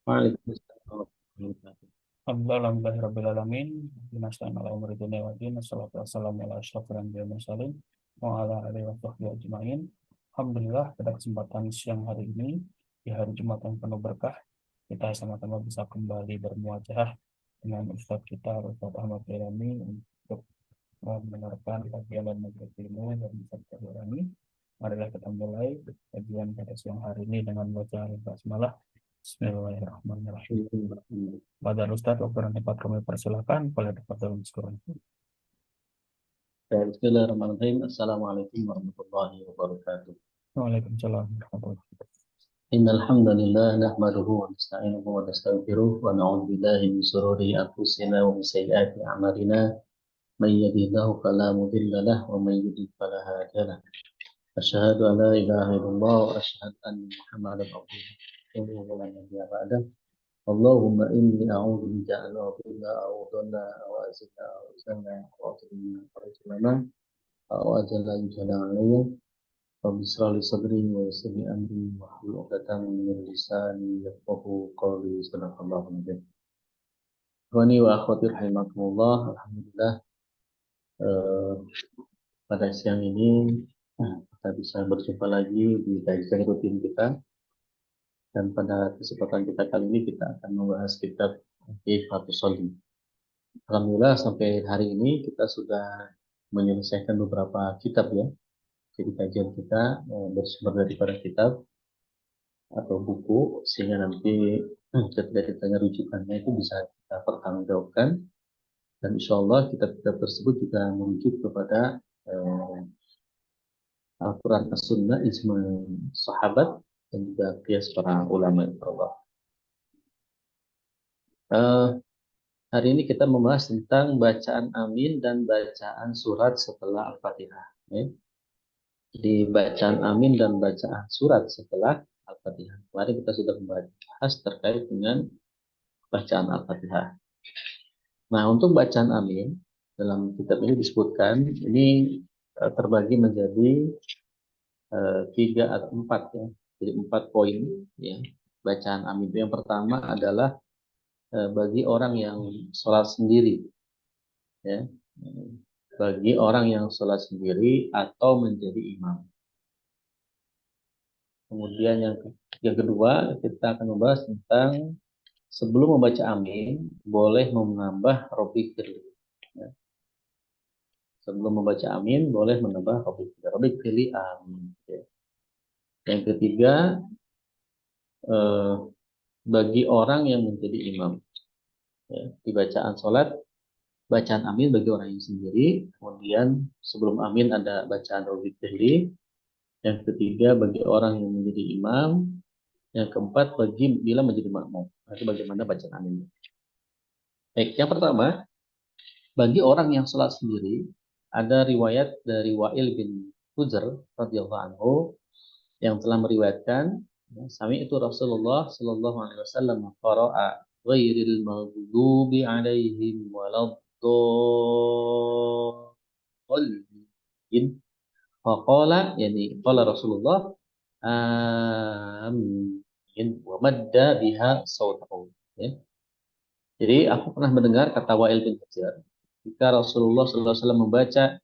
Waalaikumsalam. Alhamdulillahirrabbilalamin. Binastan ala umri dunia wa din. Assalatu wassalamu ala asyrafil anbiya'i wal mursalin wa ala alihi wa sahbihi ajma'in. Alhamdulillah pada kesempatan siang hari ini di hari Jumat yang penuh berkah kita sama-sama bisa kembali bermuajah dengan Ustadz kita Ustadz Ahmad Irami untuk mendengarkan kajian dan majelis ilmu dari Ustadz Irami. Marilah kita mulai kajian pada siang hari ini dengan bacaan basmalah. Bismillahirrahmanirrahim. Pada Ustadz, waktu dan tempat kami persilakan. Boleh dapat dalam sekurang. Bismillahirrahmanirrahim. Assalamualaikum warahmatullahi wabarakatuh. Waalaikumsalam warahmatullahi wabarakatuh. Innal hamdalillah nahmaduhu wa nasta'inuhu wa nastaghfiruh wa na'udzu billahi min shururi anfusina wa min sayyiati a'malina. May yahdihillahu fala mudilla lahu wa may yudlil fala hadiya lahu. Asyhadu an la ilaha illallah wa asyhadu anna Muhammadan abduhu wa rasuluh. Allahumma inni a'udzu bika an adilla aw udalla aw azilla aw uzalla aw adilla aw uzalla aw ajalla yujalla alayya. Rabbi israh li sadri wa yassir li amri wahlul 'uqdatam min lisani yafqahu qawli. Sadaqallahu al-azim. Ikhwani wa akhwati rahimakumullah. Alhamdulillah, eh, pada siang ini kita bisa berjumpa lagi di kajian rutin kita, dan pada kesempatan kita kali ini kita akan membahas kitab Kifatus Sholihin. Alhamdulillah sampai hari ini kita sudah menyelesaikan beberapa kitab ya. Jadi kajian kita bersumber daripada kitab atau buku, sehingga nanti ketika ditanya rujukannya itu bisa kita pertanggungjawabkan, dan insya Allah kitab-kitab tersebut juga merujuk kepada Al-Quran As-Sunnah, ijma sahabat, dan juga qiyas para ulama. Hari ini kita membahas tentang bacaan amin dan bacaan surat setelah Al-Fatihah. Ya. Di bacaan amin dan bacaan surat setelah Al-Fatihah. Kemarin kita sudah membahas terkait dengan bacaan Al-Fatihah. Nah, untuk bacaan amin dalam kitab ini disebutkan ini terbagi menjadi 3 atau 4 ya. Jadi 4 poin ya. Bacaan amin itu yang pertama adalah bagi orang yang sholat sendiri ya. Bagi orang yang sholat sendiri atau menjadi imam. Kemudian yang kedua kita akan membahas tentang sebelum membaca amin boleh menambah Robbi Firli. Ya. Sebelum membaca amin boleh menambah Robbi Firli amin. Ya. Yang ketiga bagi orang yang menjadi imam. Ya. Di bacaan sholat bacaan amin bagi orang yang sendiri. Kemudian sebelum amin ada bacaan Robbi Firli. Yang ketiga bagi orang yang menjadi imam. Yang keempat bagi bila menjadi makmum. Nanti bagaimana bacaan aminnya. Baik, yang pertama bagi orang yang sholat sendiri ada riwayat dari Wa'il bin Hujr radhiyallahu anhu yang telah meriwayatkan sami itu Rasulullah sallallahu alaihi wasallam qara'a ghairil maghdubi alaihim waladdallin faqala, yani qala Rasulullah amin wa madda biha sautahu ya. Jadi aku pernah mendengar kata Wa'il bin Hujr jika Rasulullah SAW membaca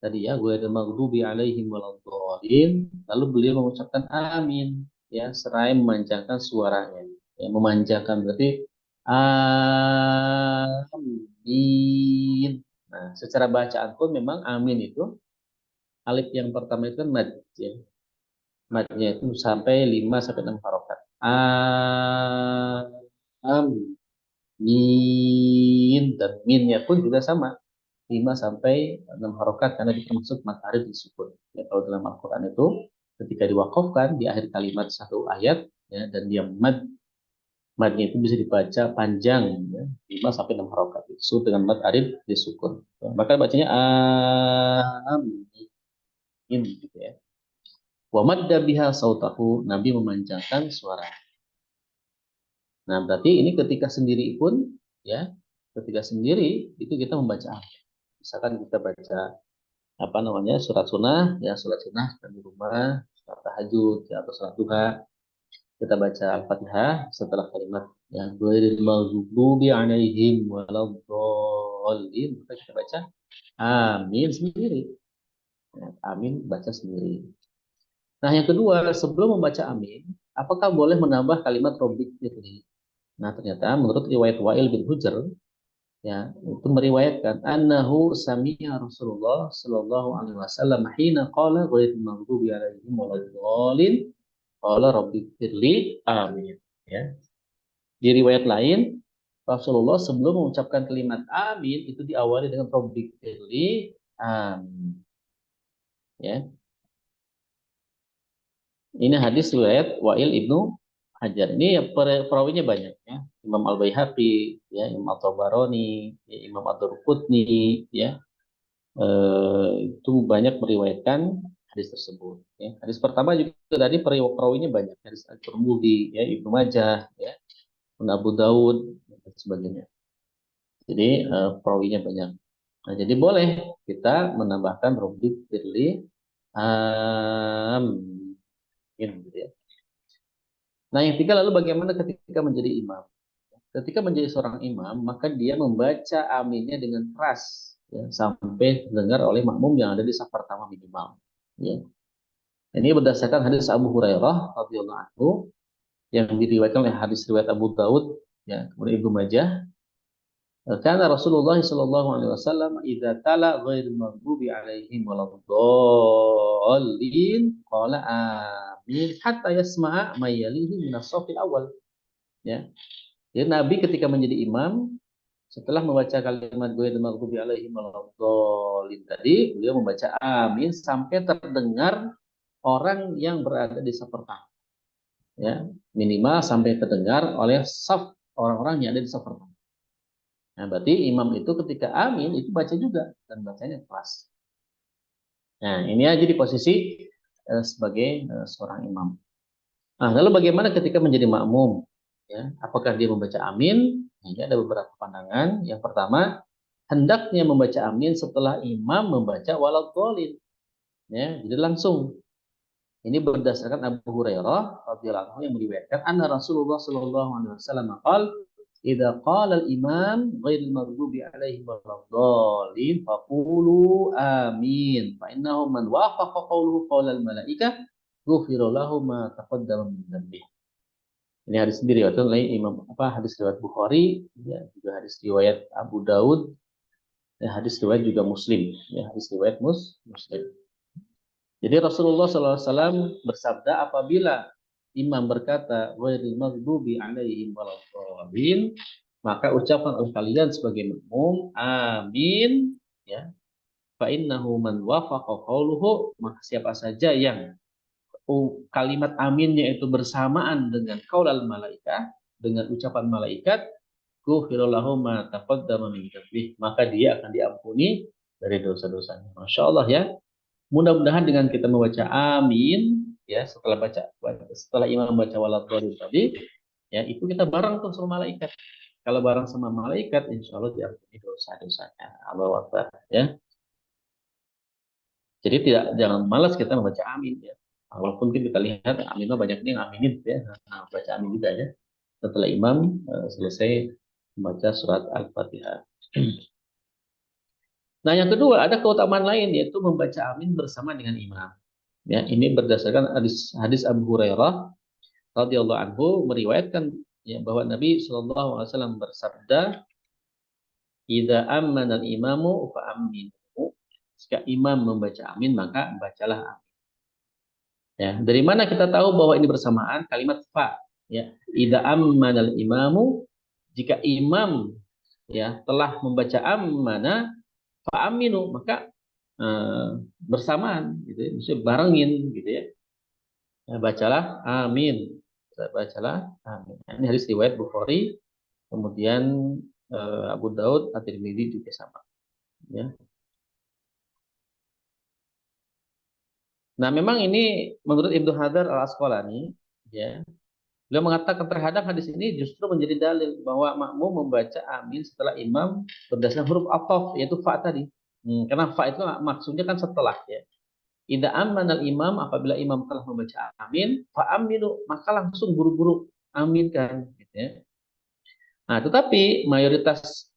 tadi ya ghairil maghdubi alaihim waladdallin, lalu beliau mengucapkan amin ya seraya memanjangkan suaranya. Ya, memanjangkan berarti amin. Nah, secara bacaan pun memang amin itu alif yang pertama itu kan mad ya. Madnya itu sampai 5 sampai 6 harokat. Amin. Dan minnya pun juga sama 5 sampai 6 harokat karena termasuk mad arif disukun. Ya, kalau dalam Al-Quran itu ketika diwakafkan di akhir kalimat satu ayat ya, dan dia madnya itu bisa dibaca panjang ya, 5 sampai 6 harokat itu dengan mad arif disukun. Ya, maka bacanya amin gitu ya. Wa madda biha sautahu, Nabi memanjangkan suara. Nah, berarti ini ketika sendiri pun ya, ketika sendiri itu kita membaca amin. Misalkan kita baca apa namanya surat sunnah ya, surat sunnah di rumah, surat tahajud ya, atau surat duha kita baca Al-Fatihah setelah kalimat yang ghairil maghdubi alaihim waladdallin, maka kita baca amin sendiri. Ya, amin baca sendiri. Nah, yang kedua, sebelum membaca amin, apakah boleh menambah kalimat Rabbik firli? Nah, ternyata menurut riwayat Wa'il bin Hujr, ya, itu meriwayatkan annahu sami'a Rasulullah sallallahu alaihi wasallam hina qala ghairil maghdubi alaihim waladdallin qala Rabbik firli amin. Ya. Di riwayat lain, Rasulullah sebelum mengucapkan kalimat amin itu diawali dengan Rabbik firli amin. Ya. Ini hadis riwayat Wa'il ibnu Hajar. Ini ya, perawinya banyak ya. Imam Al-Baihaqi, ya, Imam At-Tabarani, ya, Imam Ad-Darqutni, ya. Itu banyak meriwayatkan hadis tersebut. Ya. Hadis pertama juga tadi perawinya banyak. Hadis At-Tirmidzi, ya, Ibnu Majah, ya, Abu Daud dan sebagainya. Jadi perawinya banyak. Nah, jadi boleh kita menambahkan Rabbi firli amin, gitu ya. Nah, yang ketiga, lalu bagaimana ketika menjadi imam? Ketika menjadi seorang imam, maka dia membaca aminnya dengan keras, ya, sampai terdengar oleh makmum yang ada di saf pertama minimal. Ya. Ini berdasarkan hadis Abu Hurairah radhiyallahu anhu yang diriwayatkan oleh hadis riwayat Abu Daud, ya, kemudian Ibnu Majah. Karena Rasulullah Shallallahu Alaihi Wasallam idza tala ghairil maghdubi alaihim waladdallin qala amin hatta yasma'a may yalihi min as-saffil awal. Ya. Jadi Nabi ketika menjadi imam, setelah membaca kalimat ghairil maghdubi alaihim waladdallin tadi, beliau membaca amin sampai terdengar orang yang berada di saf pertama. Ya, minimal sampai terdengar oleh saf orang-orang yang ada di saf pertama. Nah, berarti imam itu ketika amin itu baca juga dan bacanya keras. Nah, ini aja di posisi sebagai seorang imam. Nah, lalu bagaimana ketika menjadi makmum? Ya, apakah dia membaca amin? Ini ada beberapa pandangan. Yang pertama, hendaknya membaca amin setelah imam membaca waladhdallin. Ya, jadi langsung. Ini berdasarkan Abu Hurairah radhiyallahu anhu yang meriwayatkan anna Rasulullah sallallahu alaihi wasallam qala idza qala al-imam ghairil maghdubi alaihim waladdallin faqulu amin fa innahu man wafaqa qawluhu qawlal malaikah ghufira lahu ma taqaddama min dhanbihi. Ini hadis diriwayatkan oleh Imam hadis riwayat Bukhari, ya, juga hadis riwayat Abu Daud, ya, hadis riwayat juga Muslim, ya, hadis riwayat Muslim. Jadi Rasulullah SAW bersabda apabila imam berkata ghairil maghdubi alaihim waladdallin, maka ucapkan oleh kalian sebagai makmum amin, ya. Fa innahu man wafaqa qauluhu, maka siapa saja yang kalimat aminnya itu bersamaan dengan qaulal malaikah, dengan ucapan malaikat, ghufira lahu ma taqaddama min dzambih, maka dia akan diampuni dari dosa-dosanya. Masya Allah, ya. Mudah-mudahan dengan kita membaca amin, ya, setelah imam membaca waladhdallin tadi, ya, itu kita bareng tuh sama malaikat. Kalau bareng sama malaikat, insya Allah diampuni dosa-dosanya. Allahu Akbar, ya. Jadi jangan malas kita membaca amin, ya. Walaupun kita lihat amin banyak yang aminin, ya. Nah, baca amin juga, ya. Setelah imam selesai membaca surat Al-Fatihah. Nah, yang kedua ada keutamaan lain, yaitu membaca amin bersama dengan imam. Ya, ini berdasarkan hadis Abu Hurairah radhiyallahu anhu meriwayatkan, ya, bahwa Nabi Shallallahu alaihi wasallam bersabda, "Idza amana al-imamu fa aminu." Jika imam membaca amin, maka bacalah amin. Ya, dari mana kita tahu bahwa ini bersamaan kalimat fa, ya. Idza amana al-imamu, jika imam, ya, telah membaca amana fa aminu, maka bersamaan gitu ya, maksudnya barengin gitu ya. Bacalah amin. Bacalah amin. Ini hadis riwayat Bukhari, kemudian Abu Daud, At-Tirmidzi juga sama. Ya. Nah, memang ini menurut Ibnu Hajar Al-Asqalani, ya, beliau mengatakan terhadap hadis ini justru menjadi dalil bahwa makmum membaca amin setelah imam berdasarkan huruf ataf, yaitu fa tadi. Karena fa itu maksudnya kan setelah, ya. Idza amana al-imam, apabila imam telah membaca amin, fa aminu, maka langsung buru-buru aminkan gitu ya. Nah, tetapi mayoritas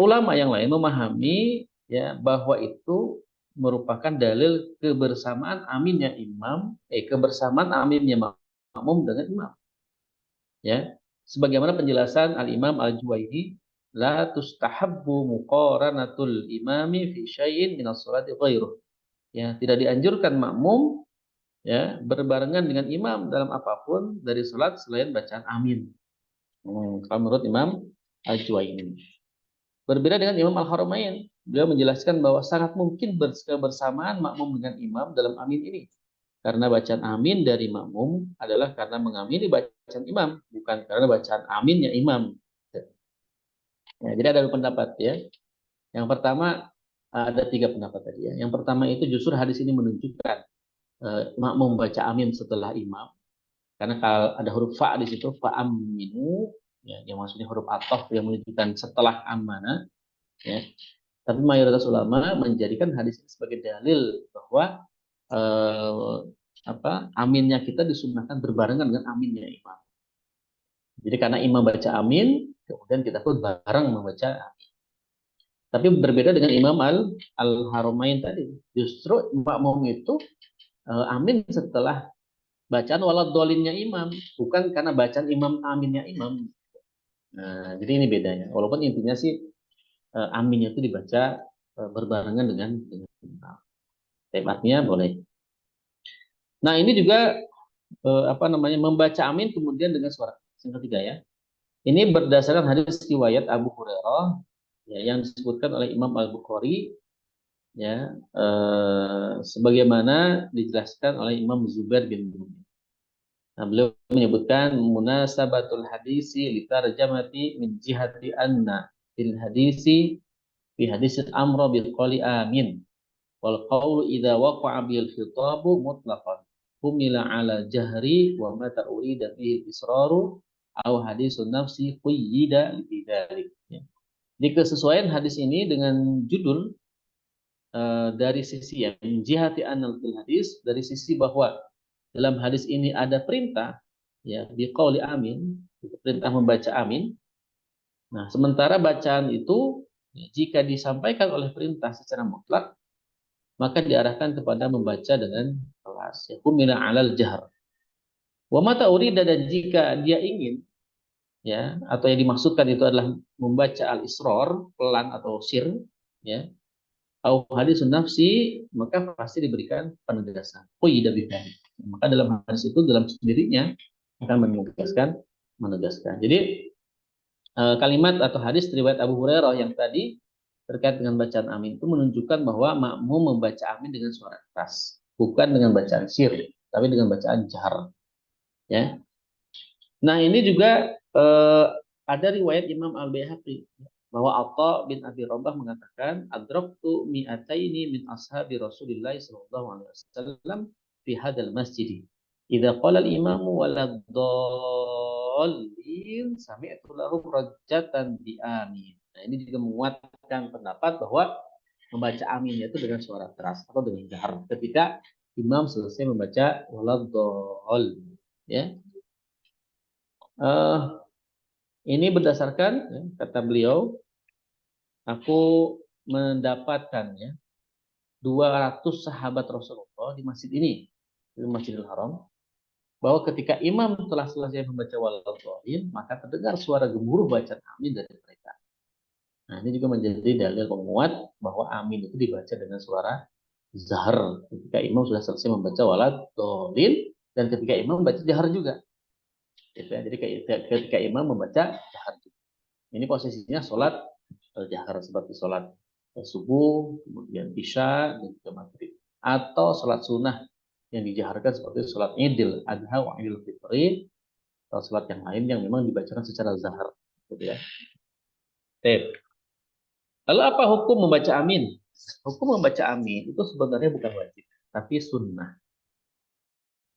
ulama yang lain memahami ya bahwa itu merupakan dalil kebersamaan aminnya imam, kebersamaan aminnya makmum dengan imam. Ya, sebagaimana penjelasan Al-Imam Al-Juwaini, la tustahabbu muqaranatul imami fi syai'in min as-salati ghairuh. Ya, tidak dianjurkan makmum ya berbarengan dengan imam dalam apapun dari salat selain bacaan amin. Kalau menurut Imam Al-Juwaini. Berbeda dengan Imam Al-Haramain, beliau menjelaskan bahwa sangat mungkin bersamaan makmum dengan imam dalam amin ini. Karena bacaan amin dari makmum adalah karena mengamini bacaan imam, bukan karena bacaan aminnya imam. Ya, jadi ada dua pendapat ya. Yang pertama, ada tiga pendapat tadi ya. Yang pertama itu justru hadis ini menunjukkan makmum baca amin setelah imam. Karena kalau ada huruf fa di situ, fa aminu, ya, yang maksudnya huruf ataf yang menunjukkan setelah amana. Ya. Tapi mayoritas ulama menjadikan hadis ini sebagai dalil bahwa aminnya kita disunahkan berbarengan dengan aminnya imam. Jadi karena imam baca amin, kemudian kita pun bareng membaca amin. Tapi berbeda dengan Imam Al-Haramain tadi. Justru makmum itu amin setelah bacaan waladdolinnya imam, bukan karena bacaan imam aminnya imam. Nah, jadi ini bedanya. Walaupun intinya sih aminnya itu dibaca berbarengan dengan imam. Tapi artinya boleh. Nah, ini juga membaca amin kemudian dengan suara yang ketiga ya. Ini berdasarkan hadis riwayat Abu Hurairah ya, yang disebutkan oleh Imam Al-Bukhari ya, sebagaimana dijelaskan oleh Imam Zubair bin Munir. Nah, beliau menyebutkan munasabatul hadisi litarjamati min jihati anna fil hadisi fi hadis amra bil qali amin wal qawlu idza waqa'a bil khitabu mutlaqan humila ala jahri wa mata urida fihi israru au hadisun nafsi quyida lidzalik. Jadi kesesuaian hadis ini dengan judul dari sisi yang jihati anal fil hadis, dari sisi bahwa dalam hadis ini ada perintah ya biqauli amin, perintah membaca amin. Nah, sementara bacaan itu ya, jika disampaikan oleh perintah secara mutlak maka diarahkan kepada membaca dengan kelas. Ya, humila alal jahr. Wa mata urida, dan jika dia ingin ya atau yang dimaksudkan itu adalah membaca al-israr pelan atau sir ya au hadis nafsi, maka pasti diberikan penegasan. Quyida bidalik. Maka dalam hadis itu dalam sendirinya akan menegaskan. Jadi kalimat atau hadis riwayat Abu Hurairah yang tadi terkait dengan bacaan amin itu menunjukkan bahwa makmum membaca amin dengan suara keras, bukan dengan bacaan sir, tapi dengan bacaan jahar. Ya. Nah, ini juga ada riwayat Imam Al-Baihaqi bahwa Atha bin Abi Rabah mengatakan adraktu mi'ataini min ashabi Rasulillah sallallahu alaihi wasallam fi hadzal masjid. Idza qala al-imamu waladdallin sami'tu lahu rajatan bi amin. Nah, ini juga menguatkan pendapat bahwa membaca aminnya itu dengan suara keras atau dengan jahar ketika imam selesai membaca waladdallin. Ya. Ini berdasarkan ya, kata beliau, aku mendapatkan ya 200 sahabat Rasulullah di masjid ini, di Masjidil Haram, bahwa ketika imam telah selesai membaca waladhdallin, maka terdengar suara gemuruh bacaan amin dari mereka. Nah, ini juga menjadi dalil penguat bahwa amin itu dibaca dengan suara zahar ketika imam sudah selesai membaca waladhdallin dan ketika imam membaca jahar juga. Gitu ya. Jadi ketika imam membaca jahar juga. Ini posisinya sholat jahar seperti sholat subuh, kemudian isya, dan juga maghrib. Atau sholat sunnah yang dijaharkan seperti sholat idul adha wa idul fitri, atau sholat yang lain yang memang dibacakan secara zahar. Gitu ya. Lalu apa hukum membaca amin? Hukum membaca amin itu sebenarnya bukan wajib, tapi sunnah.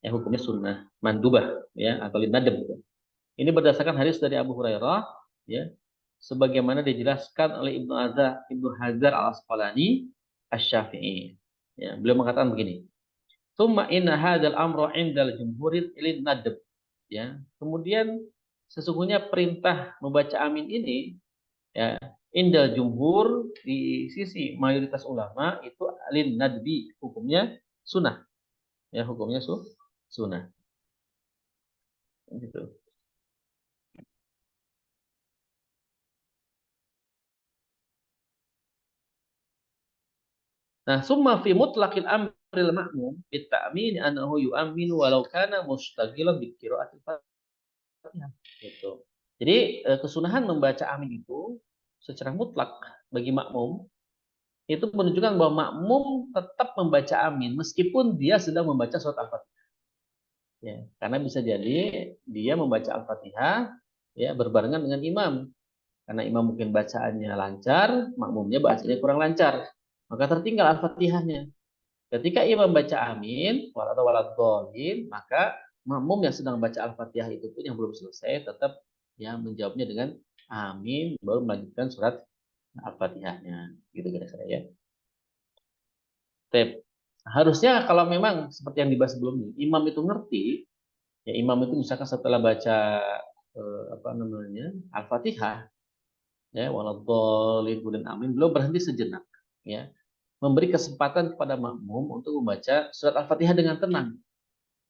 Ya, hukumnya sunnah, mandubah, ya, atau linadab. Gitu. Ini berdasarkan hadis dari Abu Hurairah, ya, sebagaimana dijelaskan oleh Ibnu Hajar Al-Asqalani Asy-Syafi'i. Ya, beliau mengatakan begini. Tsumma inna hadzal amra 'indal jumhuril ilin nadb. Ya. Kemudian sesungguhnya perintah membaca amin ini ya indal jumhur di sisi mayoritas ulama itu lin nadbi, hukumnya sunnah. Ya, hukumnya sunnah. Gitu. Nah, summa fi mutlaqil amril ma'mum bit ta'min annahu yu'minu walau kana mustaghilan bi qira'atil Fatihah. Gitu. Jadi kesunahan membaca amin itu secara mutlak bagi makmum itu menunjukkan bahwa makmum tetap membaca amin meskipun dia sedang membaca surat Al-Fatihah. Ya, karena bisa jadi dia membaca Al-Fatihah ya berbarengan dengan imam. Karena imam mungkin bacaannya lancar, makmumnya bacaannya kurang lancar. Maka tertinggal Al-Fatihahnya. Ketika imam baca amin atau waladhdallin, maka makmum yang sedang baca Al-Fatihah itu pun yang belum selesai tetap ya menjawabnya dengan amin baru melanjutkan surat Al-Fatihahnya. Gitu kira-kira ya. Tep. Harusnya kalau memang seperti yang dibahas sebelumnya, imam itu ngerti, ya imam itu misalkan setelah baca apa namanya Al-Fatihah, ya waladhdallin kemudian amin, belum berhenti sejenak, ya memberi kesempatan kepada makmum untuk membaca surat Al-Fatihah dengan tenang,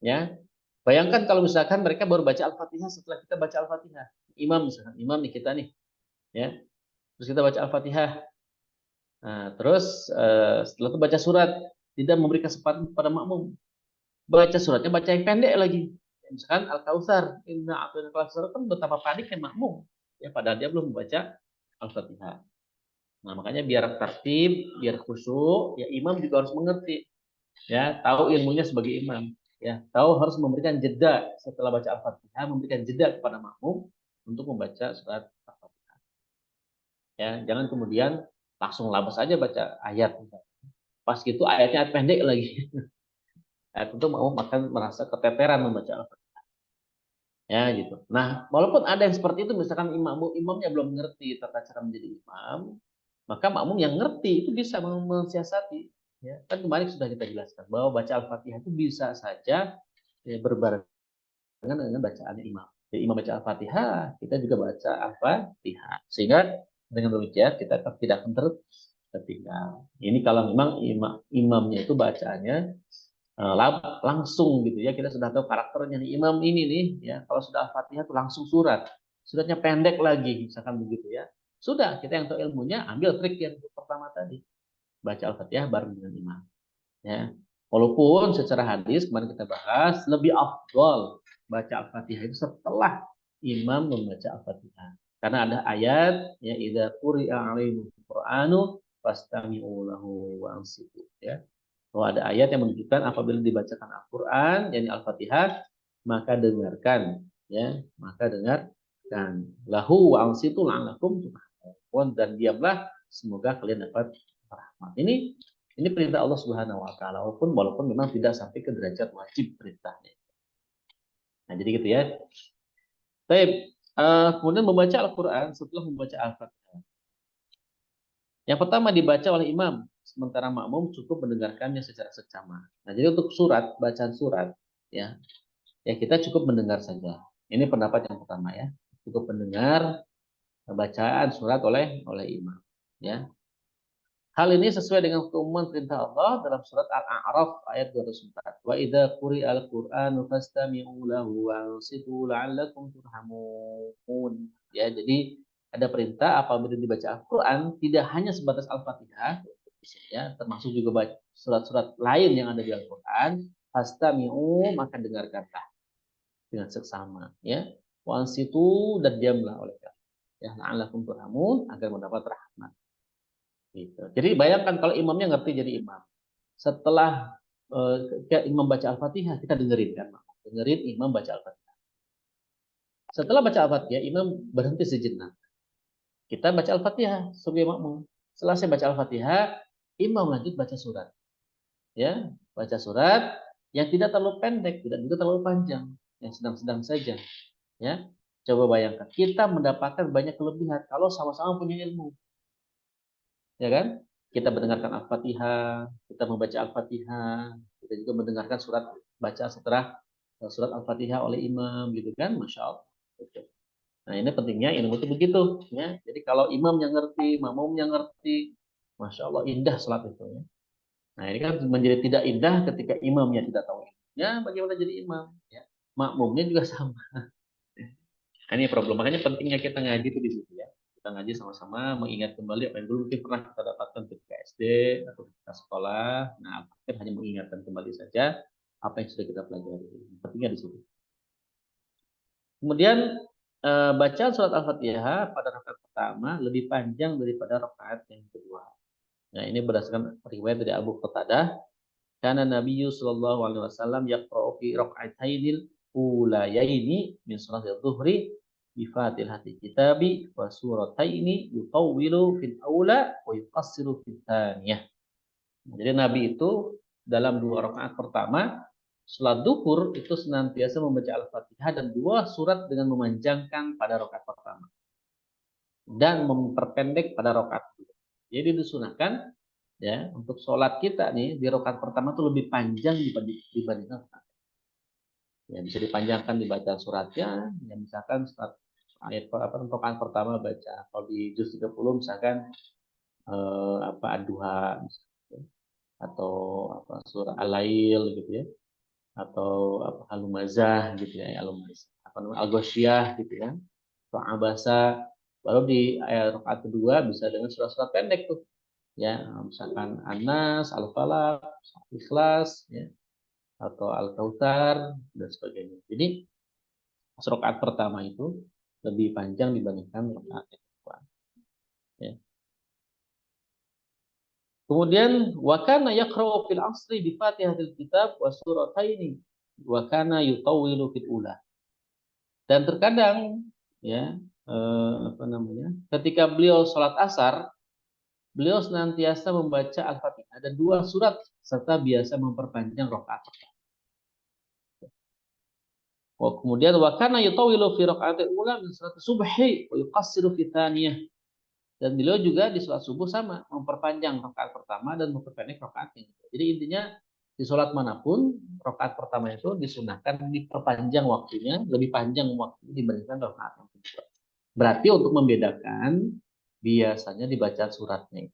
ya. Bayangkan kalau misalkan mereka baru baca Al-Fatihah setelah kita baca Al-Fatihah, imam misalkan, imam nih kita nih, ya, terus kita baca Al-Fatihah, nah, terus setelah itu baca surat, tidak memberi kesempatan kepada makmum baca suratnya baca yang pendek lagi. Misalkan Al-Kautsar, Inna a'tainakal kautsar kan betapa paniknya makmum. Ya padahal dia belum membaca Al-Fatihah. Nah, makanya biar tertib, biar khusyuk, ya imam juga harus mengerti. Ya, tahu ilmunya sebagai imam. Ya, tahu harus memberikan jeda setelah baca Al-Fatihah, memberikan jeda kepada makmum untuk membaca surat Al-Fatihah. Ya, jangan kemudian langsung labas aja baca ayat. Pas gitu ayatnya pendek lagi. Ya, tentu makmum akan merasa keteteran membaca Al-Fatihah. Ya gitu. Nah, walaupun ada yang seperti itu, misalkan imamnya belum ngerti tata cara menjadi imam, maka makmum yang ngerti itu bisa mensiasati. Ya, kan kemarin sudah kita jelaskan bahwa baca Al-Fatihah itu bisa saja ya, berbarengan dengan bacaan imam. Jadi imam baca Al-Fatihah, kita juga baca Al-Fatihah. Sehingga dengan demikian kita tidak akan tertinggal. Ini kalau memang imamnya itu bacaannya langsung gitu ya, kita sudah tahu karakternya nih imam ini nih ya, kalau sudah Al-Fatihah tuh langsung suratnya pendek lagi misalkan begitu ya, sudah kita yang tahu ilmunya ambil trik yang pertama tadi, baca Al-Fatihah bareng dengan imam ya. Walaupun secara hadis kemarin kita bahas lebih afdol baca Al-Fatihah itu setelah imam membaca Al-Fatihah, karena ada ayat ya idza quri'a 'alaihimul qur'anu fastami'u lahu wa ansitu ya. Bahwa ada ayat yang menunjukkan apabila dibacakan Al-Quran, yakni Al-Fatihah, maka dengarkan, ya, maka dengarkan. Lahu wa ansitu la'alakum turhamun, dan diamlah semoga kalian dapat rahmat. Ini perintah Allah Subhanahu wa taala, walaupun memang tidak sampai ke derajat wajib perintahnya. Nah, jadi gitu ya. Baik, kemudian membaca Al-Quran setelah membaca Al-Fatihah. Yang pertama dibaca oleh imam, sementara makmum cukup mendengarkannya secara seksama. Nah, jadi untuk bacaan surat, ya, ya kita cukup mendengar saja. Ini pendapat yang pertama ya, cukup mendengar bacaan surat oleh imam. Ya, hal ini sesuai dengan keumuman perintah Allah dalam surat Al-A'raf ayat 204. Wa idza quri'al Qur'anu fastami'u lahu wa ansitu la'allakum turhamun. Ya, jadi ada perintah apabila dibaca Al-Quran tidak hanya sebatas Al-Fatihah, ya, termasuk juga surat-surat lain yang ada di Al-Quran. Fastami'u, maka dengarkanlah dengan seksama. Ya, wa ansitu, dan diamlah oleh kalian. Ya, la'allakum turhamun, agar mendapat rahmat. Gitu. Jadi bayangkan kalau imamnya ngerti jadi imam. Setelah imam baca Al-Fatihah, kita dengerin kan. Dengerin imam baca Al-Fatihah. Setelah baca Al-Fatihah, imam berhenti sejenak. Kita baca Al-Fatihah sebagai makmum. Setelah saya baca Al-Fatihah, imam lanjut baca surat. Ya, baca surat yang tidak terlalu pendek, tidak juga terlalu panjang, yang sedang-sedang saja. Ya, coba bayangkan, kita mendapatkan banyak kelebihan kalau sama-sama punya ilmu. Ya kan? kita mendengarkan Al-Fatihah, kita membaca Al-Fatihah, kita juga mendengarkan surat baca setelah surat Al-Fatihah oleh imam gitu kan, Masya Allah. Nah ini pentingnya ilmu itu begitu ya. Jadi kalau imam yang ngerti, makmum yang ngerti, Masya Allah indah sholat itu ya. Nah ini kan menjadi tidak indah ketika imamnya tidak tahu ilmunya, bagaimana jadi imam ya. Makmumnya juga sama. Nah, ini problem, makanya pentingnya kita ngaji itu di situ ya. Kita ngaji sama-sama mengingat kembali apa yang dulu mungkin pernah kita dapatkan ketika SD atau ketika sekolah. Nah, kita hanya mengingatkan kembali saja apa yang sudah kita pelajari. Pentingnya di situ. Kemudian bacaan surat Al-Fatihah pada rakaat pertama lebih panjang daripada rakaat yang kedua. Nah, ini berdasarkan riwayat dari Abu Qatadah, karena Nabi sallallahu alaihi wasallam yaqra'u fi raka'atainil ulayaini min salatil dhuhri bi Fatihati kitabi wa surataini yutawwilu fil aula wa yuqassiru fil thaniyah. Jadi Nabi itu dalam dua rakaat pertama salat duhur itu senantiasa membaca Al-Fatihah dan dua surat dengan memanjangkan pada rakaat pertama dan memperpendek pada rakaat kedua. Jadi disunahkan ya untuk sholat kita nih di rakaat pertama itu lebih panjang dibandingkan rakaat. Ya bisa dipanjangkan dibaca suratnya, ya misalkan surat ayat apa rakaat pertama baca kalau di juz 30 misalkan apa ad-duha atau apa surah al-lail gitu ya atau apa halumazah gitu ya halumazah apa namanya al-ghasyiyah gitu ya atau abasa baru di ayat rakaat kedua bisa dengan surat-surat pendek tuh ya misalkan Anas, Al-Falaq, Ikhlas ya atau Al-Kautsar dan sebagainya. Jadi rakaat pertama itu lebih panjang dibandingkan rakaat kedua. Ya. Kemudian wa kana yaqra'u fil asri bi Fatihatil Kitab wa surataini wa kana yutawwilu fil ula. Dan terkadang ya apa namanya? Ketika beliau sholat asar, beliau senantiasa membaca Al-Fatihah dan dua surat serta biasa memperpanjang rakaat. Kemudian wa kana yutawilu fi raka'atil ula min salat subhi wa yuqassiru fi thaniyah. Dan beliau juga di salat subuh sama, memperpanjang rakaat pertama dan memperpendek rakaat yang kedua. Jadi intinya di salat manapun rakaat pertama itu disunahkan diperpanjang waktunya, lebih panjang waktunya dibandingkan rakaat yang kedua. Berarti untuk membedakan biasanya dibaca suratnya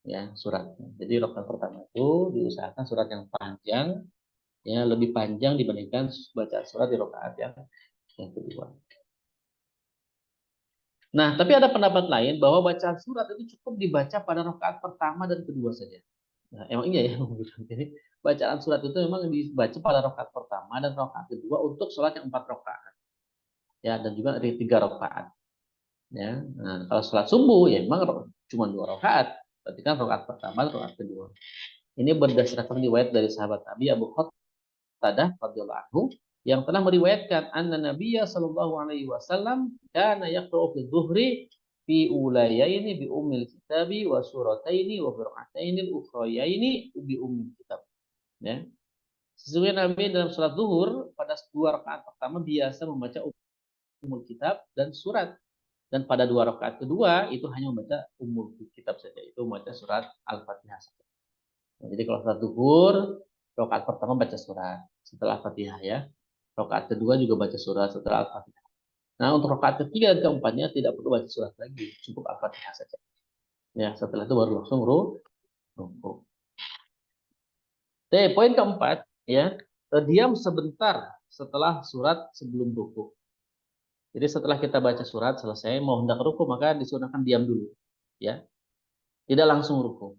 ya, suratnya. Jadi rakaat pertama itu diusahakan surat yang panjang ya lebih panjang dibandingkan baca surat di rakaat yang kedua. Nah, tapi ada pendapat lain bahwa bacaan surat itu cukup dibaca pada rakaat pertama dan kedua saja. Nah, emang iya ya. Jadi bacaan surat itu memang dibaca pada rakaat pertama dan rakaat kedua untuk sholat yang 4 rakaat. Ya, dan juga dari 3 rakaat. Ya, nah, kalau sholat subuh ya memang cuma 2 rakaat. Berarti kan rakaat pertama dan rakaat kedua. Ini berdasarkan riwayat dari sahabat Nabi Abu Qatadah radhiyallahu anhu yang telah meriwayatkan anna Nabiyya sallallahu alaihi wasallam kana yaqra'u fi dhuhri fi ulayaini bi ummil kitabi wa surataini wa qira'ataini al-ukhrayaini bi ummil kitab. Ya. Sesungguhnya Nabi dalam salat zuhur pada 2 rakaat pertama biasa membaca ummul kitab dan surat dan pada 2 rakaat kedua itu hanya membaca ummul kitab saja, itu membaca surat Al-Fatihah saja. Nah, jadi kalau salat zuhur rakaat pertama baca surat setelah Fatihah ya. Rakaat kedua juga baca surat setelah Al-Fatihah. Nah, untuk rakaat ketiga dan keempatnya tidak perlu baca surat lagi, cukup Al-Fatihah saja. Ya, setelah itu baru langsung ruku. Poin keempat, ya, diam sebentar setelah surat sebelum ruku. Jadi setelah kita baca surat selesai, mau hendak ruku maka disunahkan diam dulu, ya, tidak langsung ruku.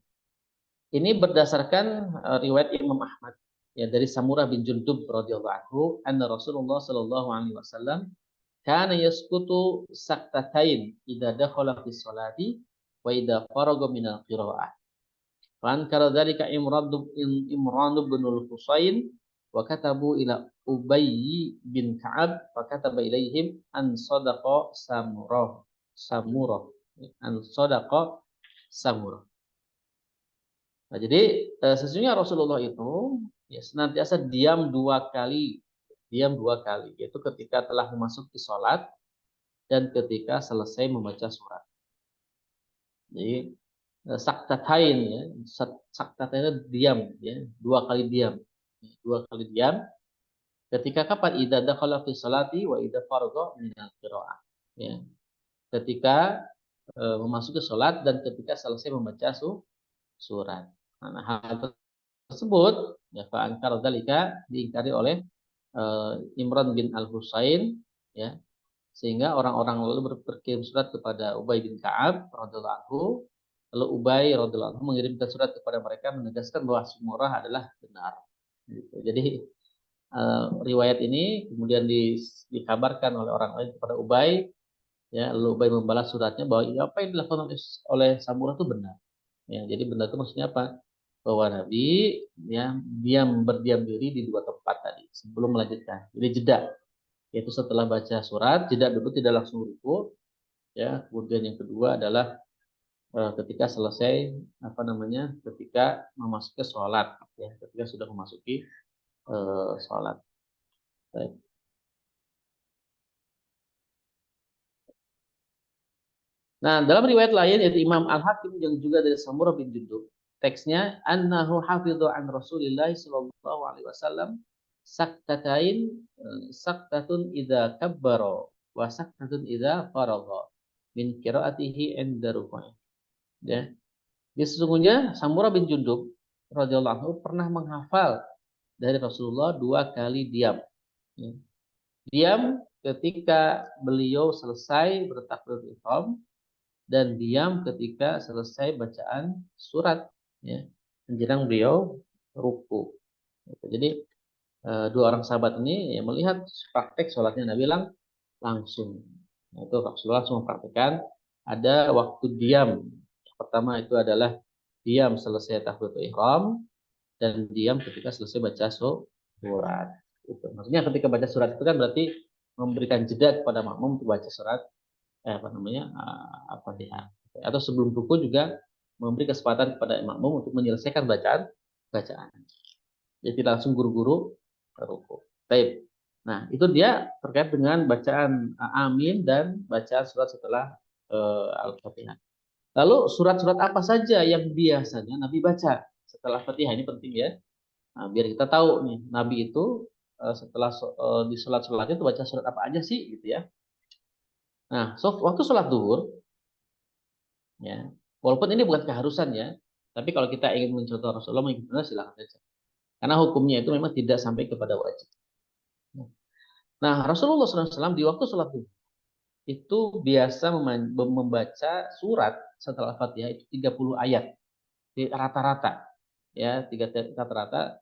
Ini berdasarkan riwayat Imam Ahmad, ya dari Samurah bin Jundub radhiyallahu anhu, anna Rasulullah sallallahu alaihi wasallam kana yaskutu saktatain idza dakhala fi sholati wa idza faraga min al-qira'ah. Fa ankara dzalika Imran bin al-Husayn wa katabu ila Ubay bin Ka'ab fa kataba ilaihim an sadaqa samurah. Nah, jadi sesungguhnya Rasulullah itu ya senantiasa diam 2 kali, yaitu ketika telah memasuki sholat dan ketika selesai membaca surat. Jadi saktatain ya. Saktatain itu diam ya, dua kali diam. Dua kali diam. Ketika kapan? Idza dakhala fi salati wa idza faragha min al-qiraah. Ya. Ketika memasuki salat dan ketika selesai membaca surat. Nah, hal tersebut ya fa'ankar dzalika diingkari oleh Imran bin Al-Husain ya, sehingga orang-orang lalu berkirim surat kepada Ubay bin Ka'ab radhiyallahu anhu. Lalu Ubay radhiyallahu anhu mengirimkan surat kepada mereka menegaskan bahwa Sumurah adalah benar. Gitu. Jadi riwayat ini kemudian dikabarkan oleh orang lain kepada Ubay, ya, lalu Ubay membalas suratnya bahwa ya, apa yang dilakukan oleh Samurah itu benar. Ya, jadi benar itu maksudnya apa? Bahwa Nabi ya berdiam diri di dua tempat tadi sebelum melanjutkan. Jadi jeda, yaitu setelah baca surat, jeda dulu tidak langsung ruku. Ya, kemudian yang kedua adalah ketika selesai ketika memasuki sholat, ya, ketika sudah memasuki sholat. Baik. Nah, dalam riwayat lain yaitu Imam Al-Hakim yang juga dari Samurah bin Jundub, teksnya annahu hafidhu an Rasulillah sallallahu alaihi wasallam saktatain saktatun idza kabbara wa saktatun idza faragha min qiraatihi inda ruku'i. Ya. Jadi sesungguhnya Samurah bin Jundub radhiyallahu anhu pernah menghafal dari Rasulullah dua kali diam. Ya. Diam ketika beliau selesai bertakbiratul ihram dan diam ketika selesai bacaan surat ya menjelang beliau ruku. Jadi dua orang sahabat ini ya, melihat praktek sholatnya Nabi langsung. Nah, itu Rasulullah langsung mempraktikkan ada waktu diam. Yang pertama itu adalah diam selesai takbiratul ihram dan diam ketika selesai baca surat. Itu. Maksudnya ketika baca surat itu kan berarti memberikan jeda kepada makmum untuk baca surat Al-Fatihah. Atau sebelum ruku juga memberi kesempatan kepada makmum untuk menyelesaikan bacaan. Jadi langsung guru-guru ruku. Baik. Nah, itu dia terkait dengan bacaan amin dan bacaan surat setelah Al-Fatihah. Lalu surat-surat apa saja yang biasanya Nabi baca setelah Fatihah? Ini penting ya. Nah, biar kita tahu nih, Nabi itu setelah di sholat-sholatnya itu baca surat apa aja sih gitu ya. Nah, waktu sholat duhur, ya, walaupun ini bukan keharusan ya, tapi kalau kita ingin mencontoh Rasulullah mengikuti silakan saja. Karena hukumnya itu memang tidak sampai kepada wajib. Nah, Rasulullah SAW di waktu sholat duhur itu biasa membaca surat setelah Fatihah itu 30 ayat. Rata-rata ya, rata-rata